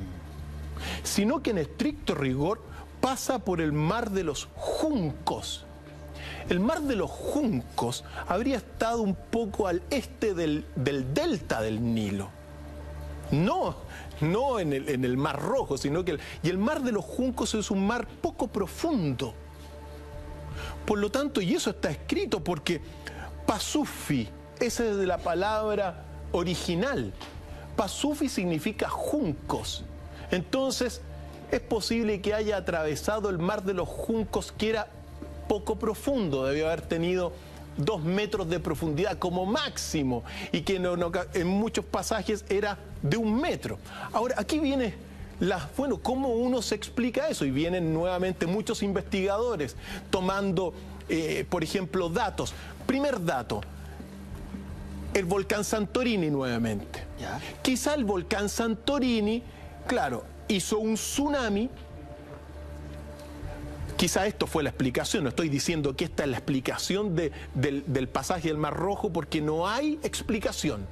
sino que en estricto rigor pasa por el Mar de los Juncos. El Mar de los Juncos habría estado un poco al este del delta del Nilo. No en el Mar Rojo, sino que y el Mar de los Juncos es un mar poco profundo. Por lo tanto, y eso está escrito porque Pasufi, esa es de la palabra original. Pasufi significa juncos. Entonces, es posible que haya atravesado el Mar de los Juncos, que era poco profundo, debió haber tenido 2 metros de profundidad como máximo, y que en muchos pasajes era de 1 metro. Ahora, aquí viene bueno, ¿cómo uno se explica eso? Y vienen nuevamente muchos investigadores tomando, por ejemplo, datos. Primer dato, el volcán Santorini nuevamente. ¿Ya? Quizá el volcán Santorini, claro, hizo un tsunami. Quizá esto fue la explicación, no estoy diciendo que esta es la explicación del pasaje del Mar Rojo, porque no hay explicación,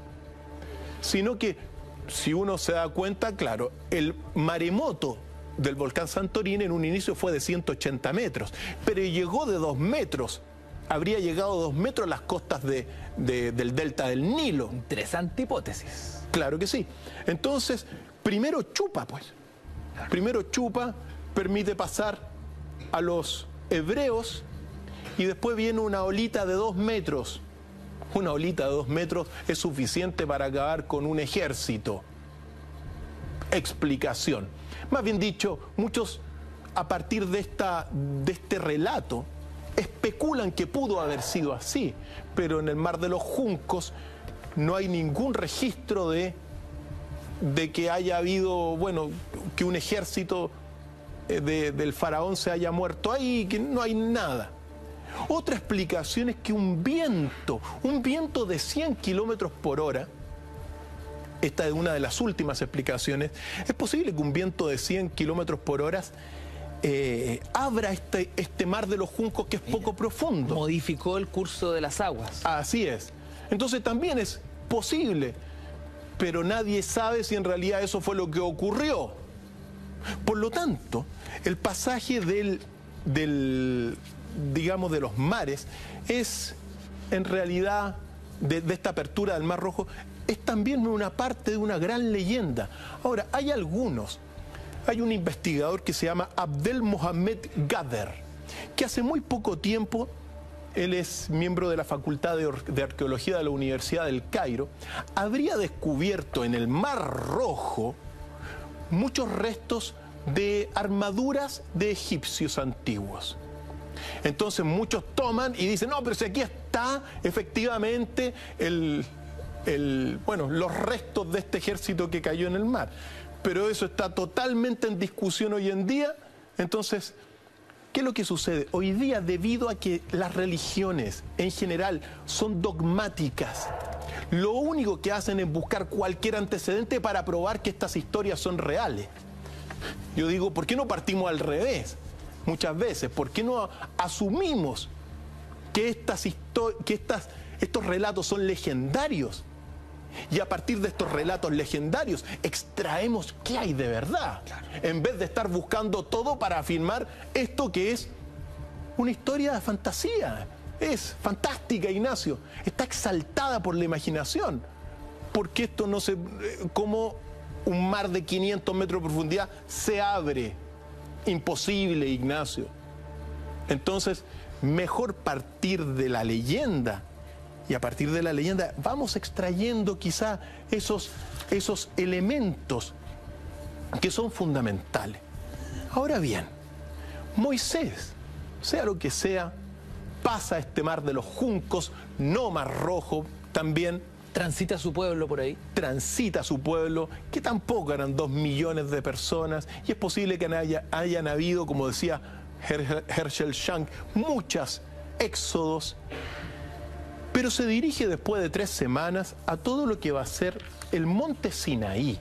sino que si uno se da cuenta, claro, el maremoto del volcán Santorini en un inicio fue de 180 metros, pero llegó de 2 metros, habría llegado a 2 metros a las costas del delta del Nilo. Interesante hipótesis. Claro que sí. Entonces, primero chupa, pues. Primero chupa, permite pasar a los hebreos, y después viene una olita de 2 metros. Una olita de 2 metros es suficiente para acabar con un ejército. Explicación. Más bien dicho, muchos a partir de este relato especulan que pudo haber sido así, pero en el Mar de los Juncos no hay ningún registro de que haya habido, bueno, que un ejército del faraón se haya muerto ahí, que no hay nada. Otra explicación es que un viento de 100 kilómetros por hora, esta es una de las últimas explicaciones, es posible que un viento de 100 kilómetros por hora abra este Mar de los Juncos, que es poco profundo. Modificó el curso de las aguas. Así es. Entonces también es posible, pero nadie sabe si en realidad eso fue lo que ocurrió. Por lo tanto, el pasaje digamos, de los mares es, en realidad, de esta apertura del Mar Rojo, es también una parte de una gran leyenda. Ahora, hay un investigador que se llama Abdel Mohamed Gader, que hace muy poco tiempo, él es miembro de la Facultad de Arqueología de la Universidad del Cairo, habría descubierto en el Mar Rojo muchos restos de armaduras de egipcios antiguos. Entonces muchos toman y dicen, no, pero si aquí está efectivamente los restos de este ejército que cayó en el mar. Pero eso está totalmente en discusión hoy en día. Entonces, ¿qué es lo que sucede? Hoy día, debido a que las religiones en general son dogmáticas, lo único que hacen es buscar cualquier antecedente para probar que estas historias son reales. Yo digo, ¿por qué no partimos al revés? Muchas veces, ¿por qué no asumimos que estos relatos son legendarios? Y a partir de estos relatos legendarios extraemos qué hay de verdad, claro, en vez de estar buscando todo para afirmar esto que es una historia de fantasía. Es fantástica, Ignacio, está exaltada por la imaginación, porque esto no se... como un mar de 500 metros de profundidad se abre. Imposible, Ignacio. Entonces, mejor partir de la leyenda, y a partir de la leyenda vamos extrayendo quizá esos elementos que son fundamentales. Ahora bien, Moisés, sea lo que sea, pasa este Mar de los Juncos, no Mar Rojo, también. ¿Transita su pueblo por ahí? Transita su pueblo, que tampoco eran 2 millones de personas, y es posible que hayan habido, como decía Herschel Shank, muchos éxodos, pero se dirige después de 3 semanas a todo lo que va a ser el monte Sinaí.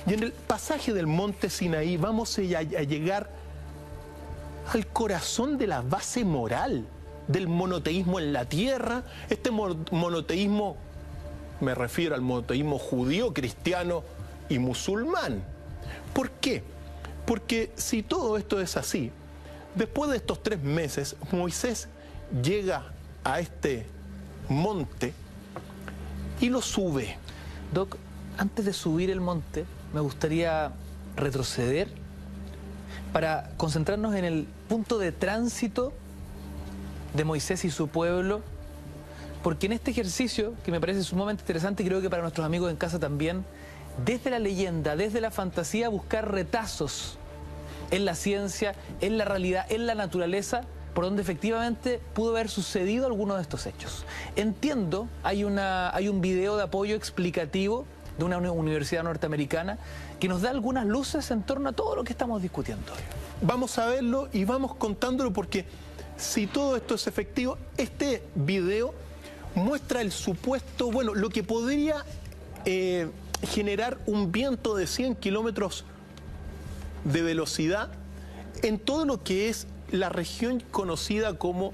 Y en el pasaje del monte Sinaí vamos a llegar al corazón de la base moral del monoteísmo en la tierra. Este monoteísmo, me refiero al monoteísmo judío, cristiano y musulmán. ¿Por qué? Porque si todo esto es así, después de estos 3 meses, Moisés llega a este monte y lo sube. Doc, antes de subir el monte, me gustaría retroceder para concentrarnos en el punto de tránsito de Moisés y su pueblo, porque en este ejercicio, que me parece sumamente interesante, y creo que para nuestros amigos en casa también, desde la leyenda, desde la fantasía, buscar retazos en la ciencia, en la realidad, en la naturaleza, por donde efectivamente pudo haber sucedido alguno de estos hechos. Entiendo, hay un video de apoyo explicativo de una universidad norteamericana que nos da algunas luces en torno a todo lo que estamos discutiendo hoy. Vamos a verlo y vamos contándolo, porque si todo esto es efectivo, este video muestra el supuesto, bueno, lo que podría generar un viento de 100 kilómetros de velocidad en todo lo que es la región conocida como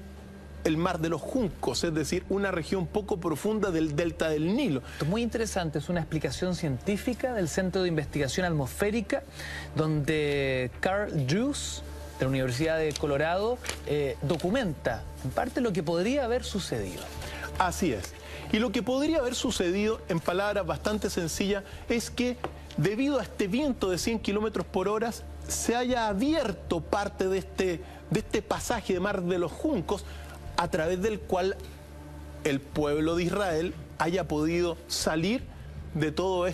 el Mar de los Juncos, es decir, una región poco profunda del delta del Nilo. Esto es muy interesante, es una explicación científica del Centro de Investigación Atmosférica, donde Carl Drews, de la Universidad de Colorado, documenta en parte lo que podría haber sucedido. Así es. Y lo que podría haber sucedido, en palabras bastante sencillas, es que debido a este viento de 100 kilómetros por hora, se haya abierto parte de este pasaje de Mar de los Juncos, a través del cual el pueblo de Israel haya podido salir de todo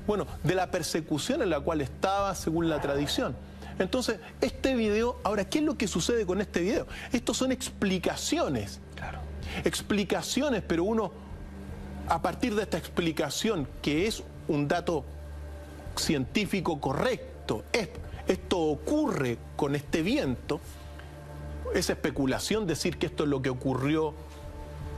bueno, de la persecución en la cual estaba según la tradición. Entonces, este video, ahora, ¿qué es lo que sucede con este video? Estos son explicaciones. Claro. Explicaciones, pero uno, a partir de esta explicación, que es un dato científico correcto, esto ocurre con este viento, es especulación decir que esto es lo que ocurrió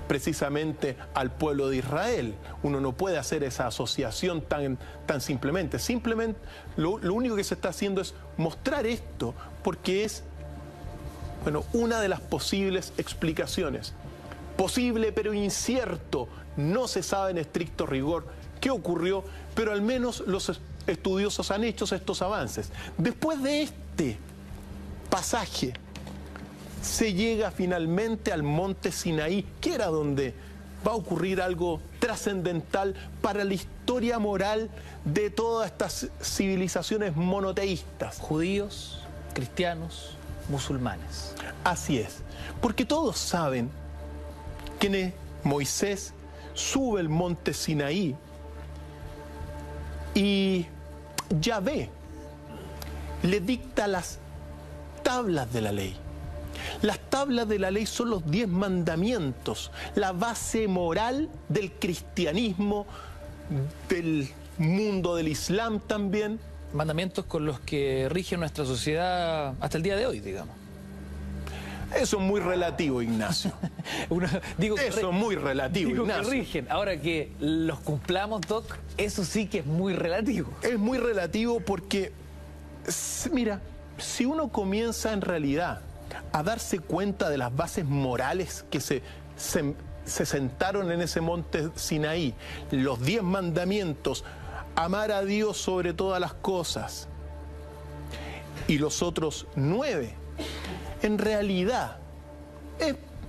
precisamente al pueblo de Israel. Uno no puede hacer esa asociación tan simplemente. Simplemente lo único que se está haciendo es mostrar esto, porque es, bueno, una de las posibles explicaciones. Posible pero incierto, no se sabe en estricto rigor qué ocurrió, pero al menos los estudiosos han hecho estos avances. Después de este pasaje, se llega finalmente al monte Sinaí, que era donde va a ocurrir algo trascendental para la historia moral de todas estas civilizaciones monoteístas. Judíos, cristianos, musulmanes. Así es, porque todos saben que Moisés sube el monte Sinaí y Yahvé le dicta las tablas de la ley. Las tablas de la ley son los 10 mandamientos, la base moral del cristianismo, del mundo del Islam también. Mandamientos con los que rige nuestra sociedad hasta el día de hoy, digamos. Eso es muy relativo, Ignacio. Eso es muy relativo, Ignacio. Que rigen. Ahora que los cumplamos, Doc, eso sí que es muy relativo. Es muy relativo porque, mira, si uno comienza en realidad a darse cuenta de las bases morales que se sentaron en ese monte Sinaí, los 10 mandamientos, amar a Dios sobre todas las cosas, y los otros 9, en realidad,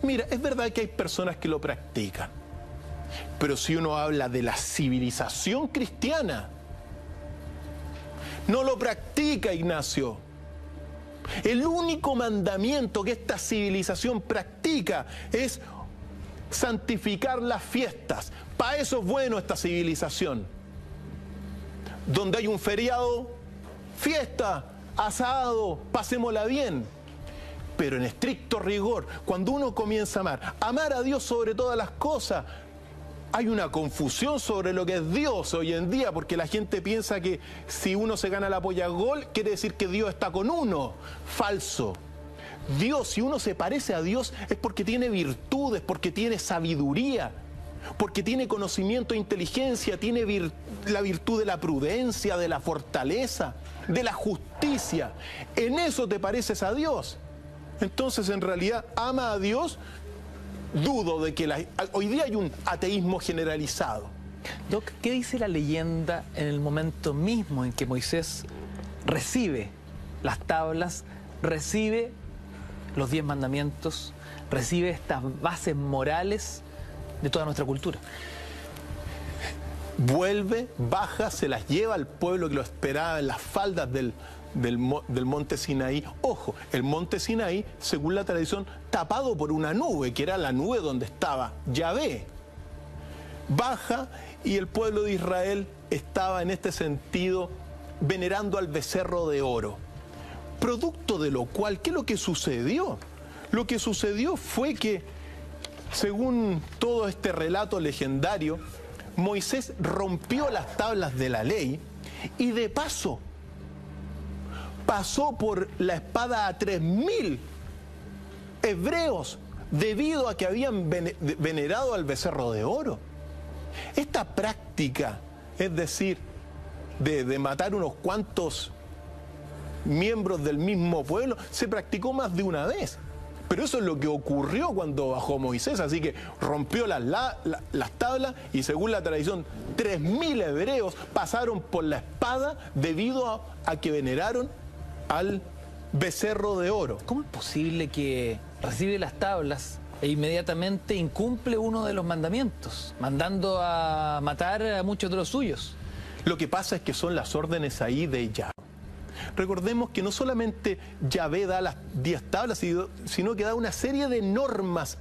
mira, es verdad que hay personas que lo practican, pero si uno habla de la civilización cristiana, no lo practica, Ignacio. El único mandamiento que esta civilización practica es santificar las fiestas. Para eso es bueno esta civilización. Donde hay un feriado, fiesta, asado, pasémosla bien. Pero en estricto rigor, cuando uno comienza a amar a Dios sobre todas las cosas, hay una confusión sobre lo que es Dios hoy en día, porque la gente piensa que si uno se gana la polla gol, quiere decir que Dios está con uno. Falso. Dios, si uno se parece a Dios, es porque tiene virtudes, porque tiene sabiduría, porque tiene conocimiento e inteligencia, tiene la virtud de la prudencia, de la fortaleza, de la justicia. En eso te pareces a Dios. Entonces, en realidad, ama a Dios. Dudo de que hoy día hay un ateísmo generalizado. Doc, ¿qué dice la leyenda en el momento mismo en que Moisés recibe las tablas, recibe los 10 mandamientos, recibe estas bases morales de toda nuestra cultura. Vuelve, baja, se las lleva al pueblo que lo esperaba en las faldas del monte Sinaí. Ojo, el monte Sinaí, según la tradición, tapado por una nube, que era la nube donde estaba Yahvé. Baja y el pueblo de Israel estaba en este sentido venerando al becerro de oro. Producto de lo cual, ¿qué es lo que sucedió? Lo que sucedió fue que, según todo este relato legendario, Moisés rompió las tablas de la ley y de paso pasó por la espada a 3000 hebreos debido a que habían venerado al becerro de oro. Esta práctica, es decir, de matar unos cuantos miembros del mismo pueblo, se practicó más de una vez. Pero eso es lo que ocurrió cuando bajó Moisés, así que rompió las tablas y según la tradición 3000 hebreos pasaron por la espada debido a que veneraron al becerro de oro. ¿Cómo es posible que recibe las tablas e inmediatamente incumple uno de los mandamientos, mandando a matar a muchos de los suyos? Lo que pasa es que son las órdenes ahí de Yahvé. Recordemos que no solamente Yahvé da las 10 tablas, sino que da una serie de normas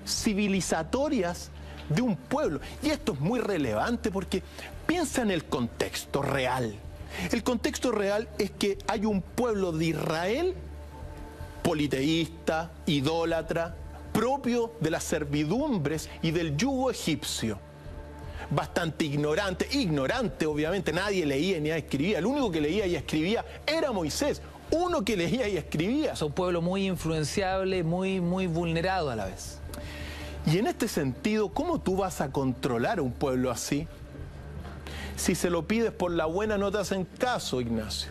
civilizatorias de un pueblo. Y esto es muy relevante porque piensa en el contexto real. El contexto real es que hay un pueblo de Israel politeísta, idólatra, propio de las servidumbres y del yugo egipcio. Bastante ignorante obviamente, nadie leía ni escribía, el único que leía y escribía era Moisés, uno que leía y escribía. Es un pueblo muy influenciable, muy vulnerado a la vez. Y en este sentido, ¿cómo tú vas a controlar a un pueblo así? Si se lo pides por la buena no te hacen caso, Ignacio.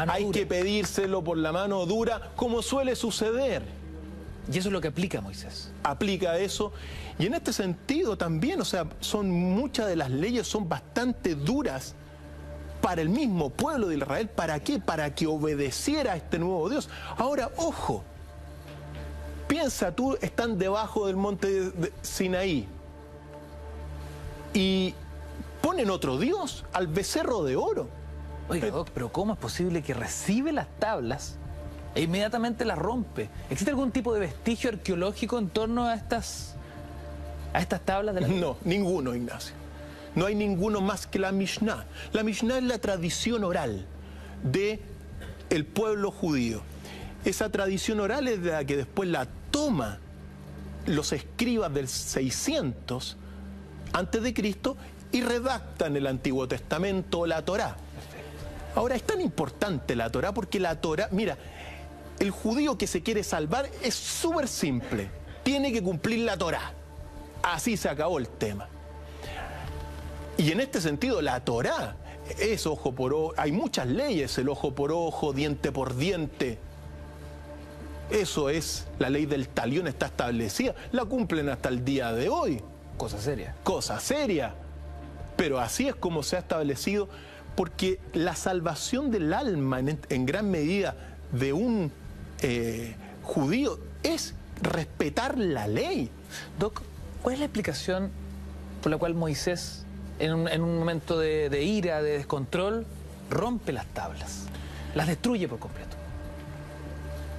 Hay que pedírselo por la mano dura, como suele suceder. Y eso es lo que aplica Moisés. Aplica eso. Y en este sentido también, o sea, muchas de las leyes son bastante duras para el mismo pueblo de Israel. ¿Para qué? Para que obedeciera a este nuevo Dios. Ahora, ojo, piensa tú, están debajo del monte de Sinaí y ponen otro Dios, al becerro de oro. Oiga, Doc, pero ¿cómo es posible que recibe las tablas e inmediatamente las rompe? ¿Existe algún tipo de vestigio arqueológico en torno a estas tablas de la ley? No, ninguno, Ignacio. No hay ninguno más que la Mishnah. La Mishnah es la tradición oral del pueblo judío. Esa tradición oral es de la que después la toma los escribas del 600 antes de Cristo y redactan el Antiguo Testamento o la Torá. Ahora, es tan importante la Torá porque la Torá, mira, el judío que se quiere salvar es súper simple. Tiene que cumplir la Torá. Así se acabó el tema. Y en este sentido, la Torá es ojo por ojo. Hay muchas leyes, el ojo por ojo, diente por diente. Eso es, la ley del talión está establecida. La cumplen hasta el día de hoy. Cosa seria. Cosa seria. Pero así es como se ha establecido, porque la salvación del alma en gran medida de un judío es respetar la ley. Doc, ¿cuál es la explicación por la cual Moisés, en un momento de ira, de descontrol, rompe las tablas? Las destruye por completo.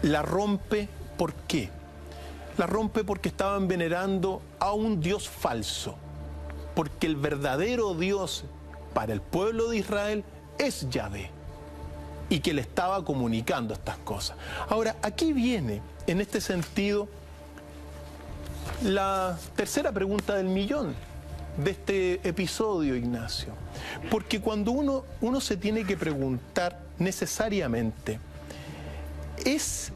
La rompe, ¿por qué? La rompe porque estaban venerando a un Dios falso. Porque el verdadero Dios para el pueblo de Israel es Yahvé. Y que le estaba comunicando estas cosas. Ahora, aquí viene, en este sentido, la tercera pregunta del millón de este episodio, Ignacio. Porque cuando uno se tiene que preguntar necesariamente, ¿es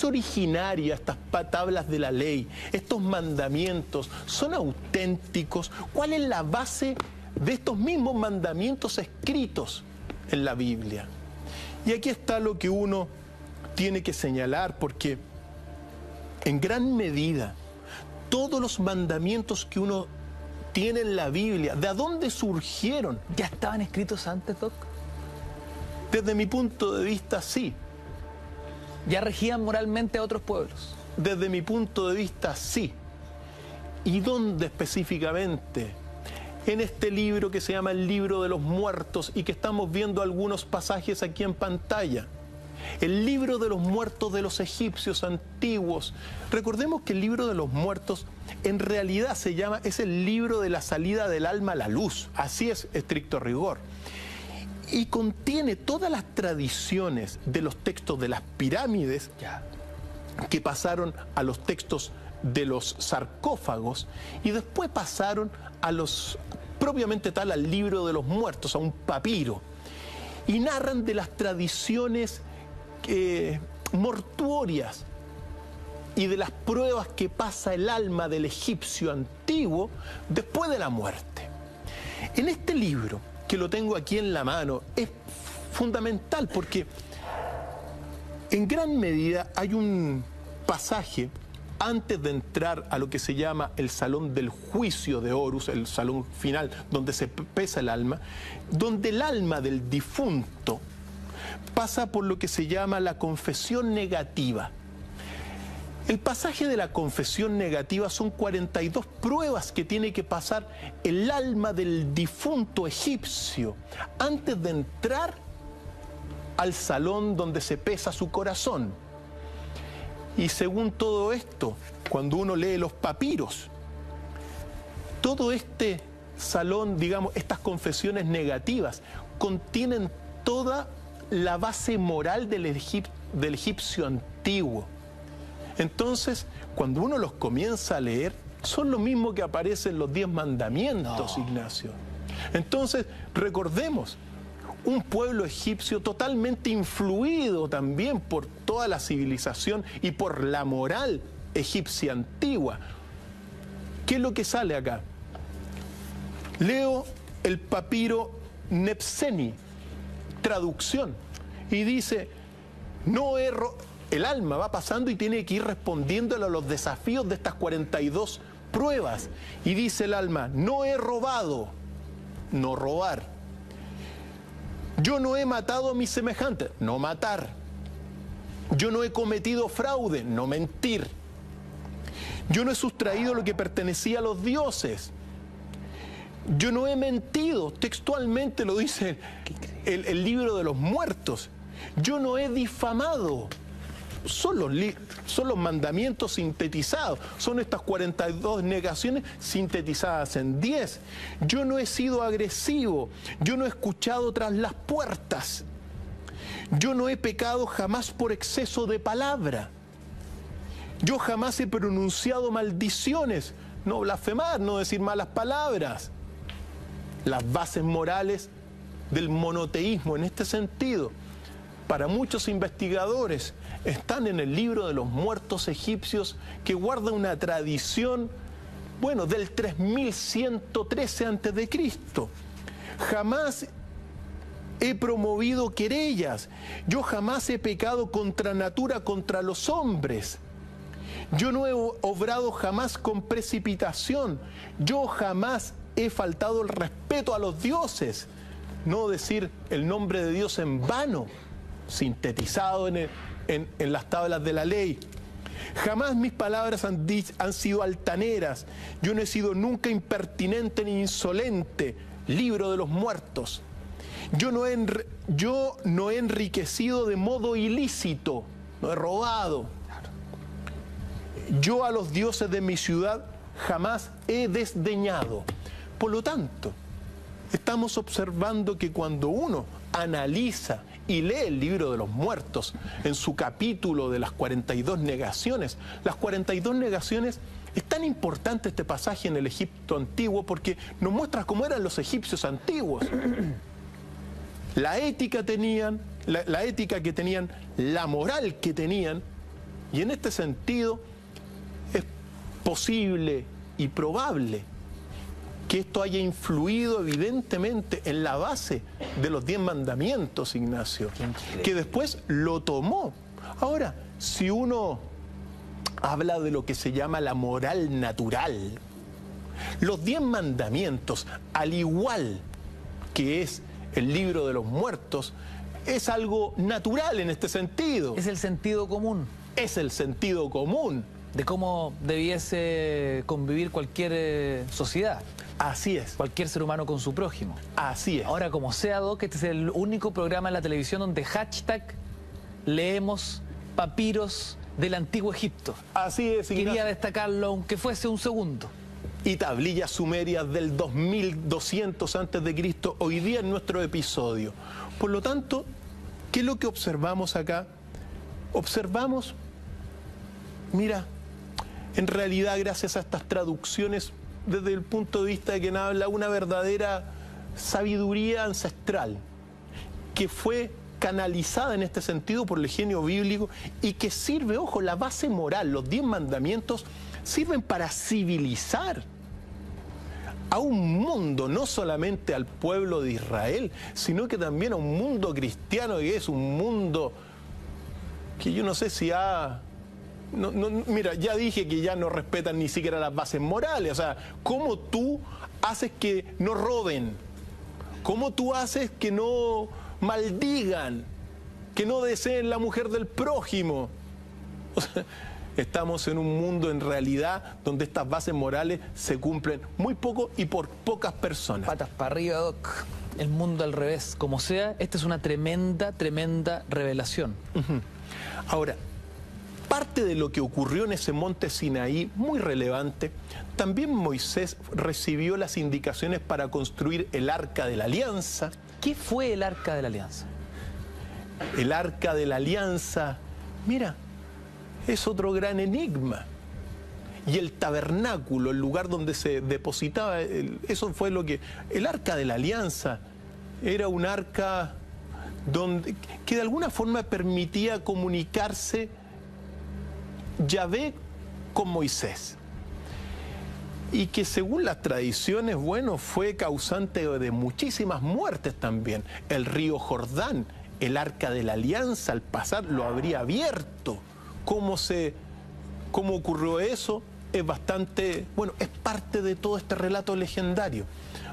originaria estas tablas de la ley, estos mandamientos, son auténticos? ¿Cuál es la base de estos mismos mandamientos escritos en la Biblia? Y aquí está lo que uno tiene que señalar, porque en gran medida todos los mandamientos que uno tiene en la Biblia, ¿de dónde surgieron? ¿Ya estaban escritos antes, Doc? Desde mi punto de vista, sí. ¿Ya regían moralmente a otros pueblos? Desde mi punto de vista, sí. ¿Y dónde específicamente? En este libro que se llama el Libro de los Muertos y que estamos viendo algunos pasajes aquí en pantalla. El Libro de los Muertos de los egipcios antiguos. Recordemos que el Libro de los Muertos en realidad es el libro de la salida del alma a la luz. Así es, estricto rigor. Y contiene todas las tradiciones de los textos de las pirámides que pasaron a los textos de los sarcófagos y después pasaron a los, propiamente tal, al Libro de los Muertos, a un papiro. Y narran de las tradiciones mortuorias y de las pruebas que pasa el alma del egipcio antiguo después de la muerte. En este libro, que lo tengo aquí en la mano, es fundamental porque en gran medida hay un pasaje antes de entrar a lo que se llama el salón del juicio de Horus, el salón final donde se pesa el alma, donde el alma del difunto pasa por lo que se llama la confesión negativa. El pasaje de la confesión negativa son 42 pruebas que tiene que pasar el alma del difunto egipcio antes de entrar al salón donde se pesa su corazón. Y según todo esto, cuando uno lee los papiros, todo este salón, digamos, estas confesiones negativas, contienen toda la base moral del egipcio antiguo. Entonces, cuando uno los comienza a leer, son lo mismo que aparece en los 10 mandamientos, Ignacio. Entonces, recordemos, un pueblo egipcio totalmente influido también por toda la civilización y por la moral egipcia antigua. ¿Qué es lo que sale acá? Leo el papiro Nebseni, traducción, y dice, no erro. El alma va pasando y tiene que ir respondiéndole a los desafíos de estas 42 pruebas. Y dice el alma, no he robado, no robar. Yo no he matado a mis semejantes, no matar. Yo no he cometido fraude, no mentir. Yo no he sustraído lo que pertenecía a los dioses. Yo no he mentido, textualmente lo dice el Libro de los Muertos. Yo no he difamado. Son los mandamientos sintetizados, son estas 42 negaciones sintetizadas en 10. Yo no he sido agresivo, yo no he escuchado tras las puertas, yo no he pecado jamás por exceso de palabra, yo jamás he pronunciado maldiciones, no blasfemar, no decir malas palabras. Las bases morales del monoteísmo en este sentido, para muchos investigadores, están en el Libro de los Muertos egipcios, que guarda una tradición, bueno, del 3113 a.C. Jamás he promovido querellas, yo jamás he pecado contra natura, contra los hombres, yo no he obrado jamás con precipitación, yo jamás he faltado el respeto a los dioses, no decir el nombre de Dios en vano, sintetizado en las tablas de la ley. Jamás mis palabras han sido altaneras, yo no he sido nunca impertinente ni insolente. Libro de los Muertos. Yo no he enriquecido de modo ilícito, no he robado. Yo a los dioses de mi ciudad jamás he desdeñado. Por lo tanto, estamos observando que cuando uno analiza y lee el Libro de los Muertos en su capítulo de las 42 negaciones, las 42 negaciones, es tan importante este pasaje en el Egipto antiguo porque nos muestra cómo eran los egipcios antiguos. La ética que tenían, la moral que tenían, y en este sentido es posible y probable que esto haya influido evidentemente en la base de los 10 mandamientos, Ignacio, que después lo tomó. Ahora, si uno habla de lo que se llama la moral natural, los 10 mandamientos, al igual que es el Libro de los Muertos, es algo natural en este sentido. Es el sentido común. Es el sentido común. De cómo debiese convivir cualquier sociedad. Así es. Cualquier ser humano con su prójimo. Así es. Ahora, como sea, Doc, este es el único programa en la televisión donde hashtag leemos papiros del antiguo Egipto. Así es, Ignacio. Quería destacarlo, aunque fuese un segundo. Y tablillas sumerias del 2200 a.C., hoy día en nuestro episodio. Por lo tanto, ¿qué es lo que observamos acá? Observamos, mira, en realidad gracias a estas traducciones, desde el punto de vista de quien habla, una verdadera sabiduría ancestral, que fue canalizada en este sentido por el genio bíblico y que sirve, ojo, la base moral, los 10 mandamientos, sirven para civilizar a un mundo, no solamente al pueblo de Israel, sino que también a un mundo cristiano, que es un mundo que yo no sé si ha... mira, ya dije que ya no respetan ni siquiera las bases morales. O sea, ¿cómo tú haces que no roben? ¿Cómo tú haces que no maldigan? Que no deseen la mujer del prójimo. O sea, estamos en un mundo en realidad donde estas bases morales se cumplen muy poco y por pocas personas. Patas para arriba, Doc. El mundo al revés. Como sea, esta es una tremenda, tremenda revelación. Ahora, parte de lo que ocurrió en ese monte Sinaí, muy relevante, también Moisés recibió las indicaciones para construir el Arca de la Alianza. ¿Qué fue el Arca de la Alianza? El Arca de la Alianza, mira, es otro gran enigma. Y el tabernáculo, el lugar donde se depositaba, eso fue lo que... El Arca de la Alianza era un arca que de alguna forma permitía comunicarse Yahvé con Moisés, y que según las tradiciones, bueno, fue causante de muchísimas muertes también. El río Jordán, el Arca de la Alianza, al pasar lo habría abierto. ¿Cómo ocurrió eso? Es bastante, bueno, es parte de todo este relato legendario.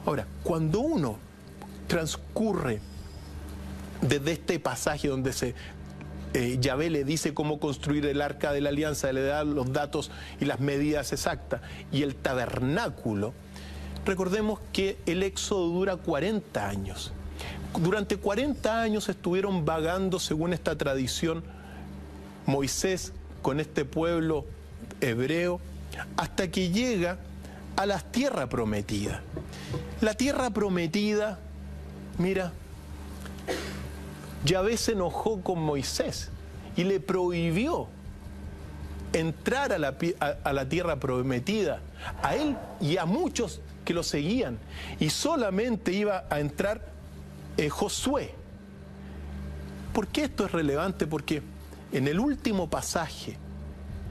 Ahora, cuando uno transcurre desde este pasaje donde Yahvé le dice cómo construir el Arca de la Alianza, le da los datos y las medidas exactas, y el tabernáculo, recordemos que el éxodo dura 40 años. Durante 40 años estuvieron vagando, según esta tradición, Moisés con este pueblo hebreo, hasta que llega a la tierra prometida. La tierra prometida, mira, Yahvé se enojó con Moisés y le prohibió entrar a la tierra prometida, a él y a muchos que lo seguían, y solamente iba a entrar Josué. ¿Por qué esto es relevante? Porque en el último pasaje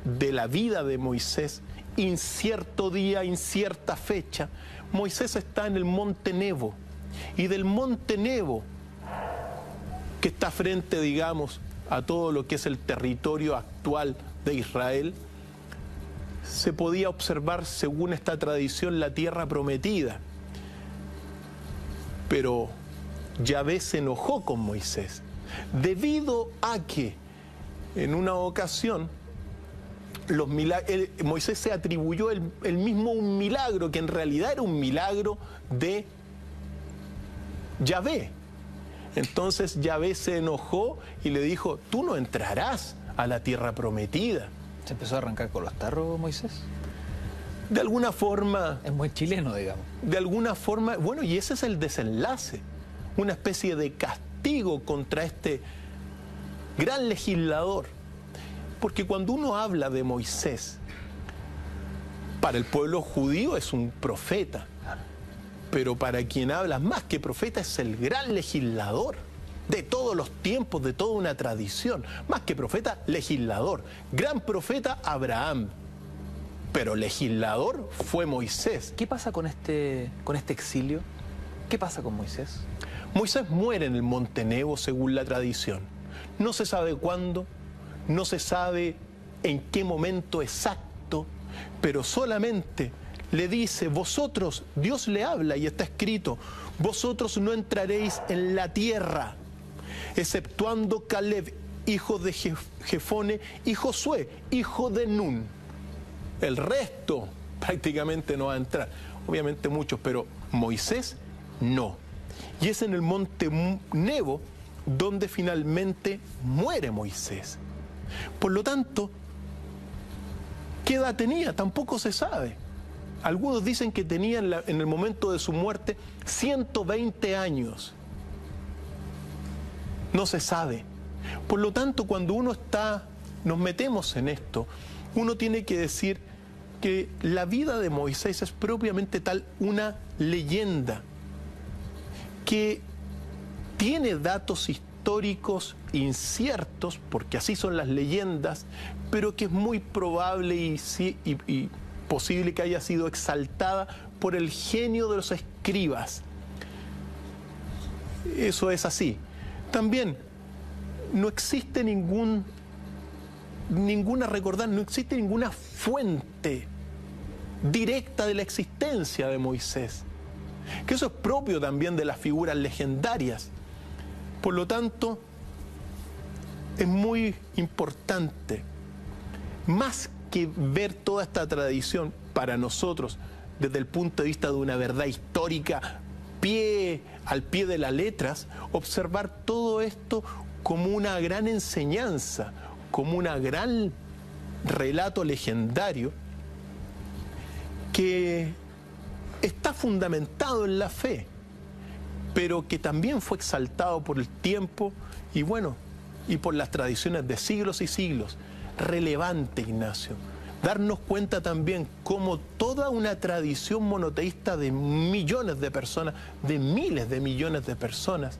de la vida de Moisés, incierto día, incierta fecha, Moisés está en el monte Nebo, y del monte Nebo, que está frente, digamos, a todo lo que es el territorio actual de Israel, se podía observar, según esta tradición, la tierra prometida. Pero Yahvé se enojó con Moisés, debido a que en una ocasión Moisés se atribuyó el mismo un milagro, que en realidad era un milagro de Yahvé. Entonces Yahvé se enojó y le dijo: tú no entrarás a la tierra prometida. ¿Se empezó a arrancar con los tarros, Moisés? De alguna forma... Es muy chileno, digamos. De alguna forma, bueno, y ese es el desenlace. Una especie de castigo contra este gran legislador. Porque cuando uno habla de Moisés, para el pueblo judío es un profeta. Pero para quien habla más que profeta es el gran legislador de todos los tiempos, de toda una tradición. Más que profeta, legislador. Gran profeta, Abraham. Pero legislador fue Moisés. ¿Qué pasa con este exilio? ¿Qué pasa con Moisés? Moisés muere en el monte Nebo, según la tradición. No se sabe cuándo, no se sabe en qué momento exacto, pero solamente le dice: vosotros, Dios le habla y está escrito, vosotros no entraréis en la tierra exceptuando Caleb, hijo de Jefone, y Josué, hijo de Nun. El resto prácticamente no va a entrar. Obviamente muchos, pero Moisés no. Y es en el monte Nebo donde finalmente muere Moisés. Por lo tanto, ¿qué edad tenía? Tampoco se sabe. Algunos dicen que tenía en el momento de su muerte 120 años. No se sabe. Por lo tanto, cuando nos metemos en esto, uno tiene que decir que la vida de Moisés es propiamente tal una leyenda que tiene datos históricos inciertos, porque así son las leyendas, pero que es muy probable y posible que haya sido exaltada por el genio de los escribas. Eso es así. También no existe no existe ninguna fuente directa de la existencia de Moisés, que eso es propio también de las figuras legendarias. Por lo tanto, es muy importante, más que ver toda esta tradición para nosotros desde el punto de vista de una verdad histórica al pie de las letras, observar todo esto como una gran enseñanza, como un gran relato legendario que está fundamentado en la fe, pero que también fue exaltado por el tiempo y por las tradiciones de siglos y siglos. Relevante, Ignacio, darnos cuenta también cómo toda una tradición monoteísta de millones de personas, de miles de millones de personas,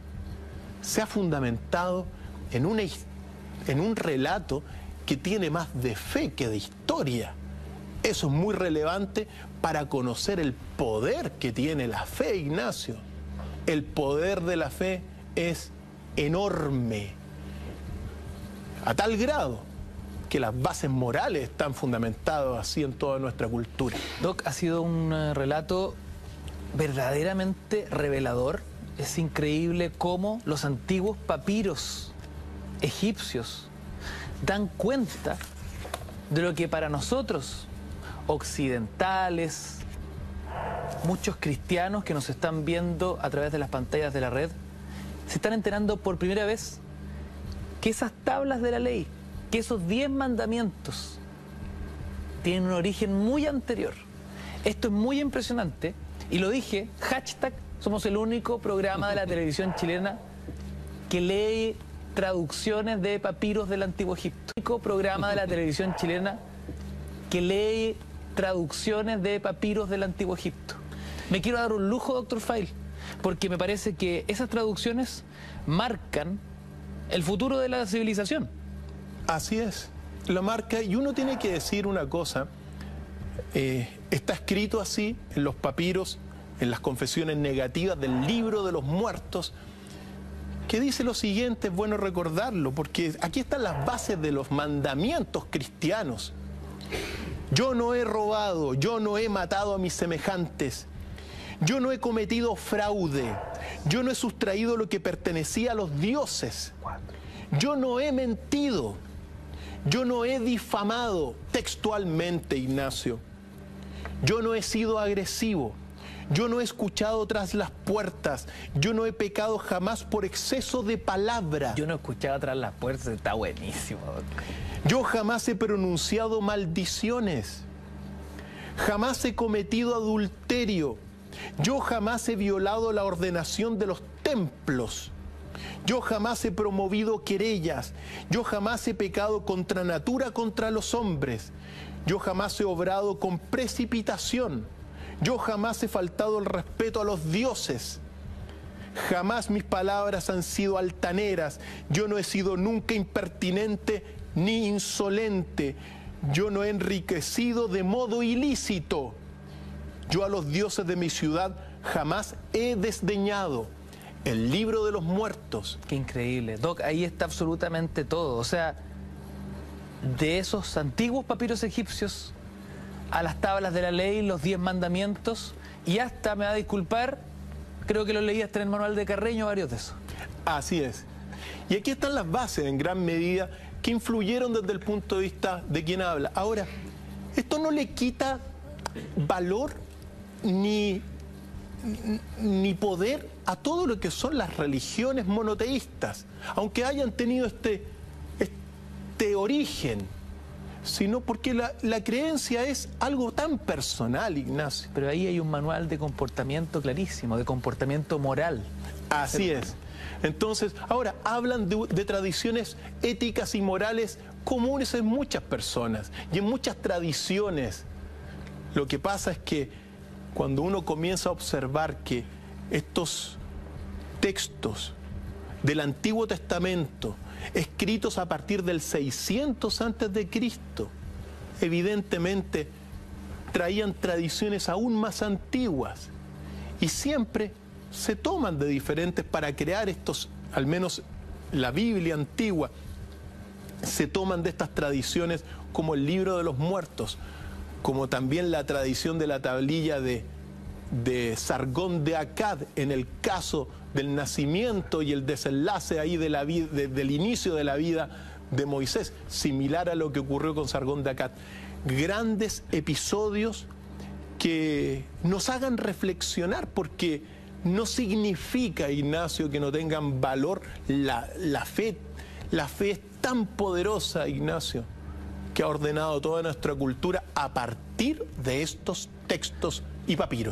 se ha fundamentado en un relato que tiene más de fe que de historia. Eso es muy relevante para conocer el poder que tiene la fe, Ignacio. El poder de la fe es enorme, a tal grado que las bases morales están fundamentadas así en toda nuestra cultura. Doc, ha sido un relato verdaderamente revelador. Es increíble cómo los antiguos papiros egipcios dan cuenta de lo que para nosotros, occidentales, muchos cristianos que nos están viendo a través de las pantallas de la red, se están enterando por primera vez que esas tablas de la ley, que esos 10 mandamientos tienen un origen muy anterior. Esto es muy impresionante y lo dije, hashtag, somos el único programa de la televisión chilena que lee traducciones de papiros del Antiguo Egipto. El único programa de la televisión chilena que lee traducciones de papiros del Antiguo Egipto. Me quiero dar un lujo, Dr. File, porque me parece que esas traducciones marcan el futuro de la civilización. Así es, la marca, y uno tiene que decir una cosa, está escrito así en los papiros, en las confesiones negativas del libro de los muertos, que dice lo siguiente, es bueno recordarlo, porque aquí están las bases de los mandamientos cristianos. Yo no he robado, yo no he matado a mis semejantes, yo no he cometido fraude, yo no he sustraído lo que pertenecía a los dioses, yo no he mentido, yo no he difamado textualmente, Ignacio, yo no he sido agresivo, yo no he escuchado tras las puertas, yo no he pecado jamás por exceso de palabra. Yo no he escuchado tras las puertas, está buenísimo. Yo jamás he pronunciado maldiciones, jamás he cometido adulterio, yo jamás he violado la ordenación de los templos, yo jamás he promovido querellas, yo jamás he pecado contra natura contra los hombres, yo jamás he obrado con precipitación, yo jamás he faltado el respeto a los dioses, jamás mis palabras han sido altaneras, yo no he sido nunca impertinente ni insolente, yo no he enriquecido de modo ilícito, yo a los dioses de mi ciudad jamás he desdeñado. El libro de los muertos. Qué increíble. Doc, ahí está absolutamente todo. O sea, de esos antiguos papiros egipcios a las tablas de la ley, los 10 mandamientos, y hasta, me va a disculpar, creo que lo leí hasta en el manual de Carreño, varios de esos. Así es. Y aquí están las bases, en gran medida, que influyeron desde el punto de vista de quien habla. Ahora, esto no le quita valor ni poder a todo lo que son las religiones monoteístas, aunque hayan tenido este origen, sino porque la creencia es algo tan personal, Ignacio. Pero ahí hay un manual de comportamiento clarísimo, de comportamiento moral. Así es. Entonces, ahora, hablan de tradiciones éticas y morales comunes en muchas personas y en muchas tradiciones. Lo que pasa es que cuando uno comienza a observar que estos textos del Antiguo Testamento, escritos a partir del 600 antes de Cristo, evidentemente traían tradiciones aún más antiguas y siempre se toman de diferentes para crear estos, al menos la Biblia antigua, se toman de estas tradiciones como el libro de los muertos, como también la tradición de la tablilla de Sargón de Akkad, en el caso del nacimiento y el desenlace ahí de la vida, del inicio de la vida de Moisés, similar a lo que ocurrió con Sargón de Akkad. Grandes episodios que nos hagan reflexionar, porque no significa, Ignacio, que no tengan valor la fe. La fe es tan poderosa, Ignacio, que ha ordenado toda nuestra cultura a partir de estos textos y papiros.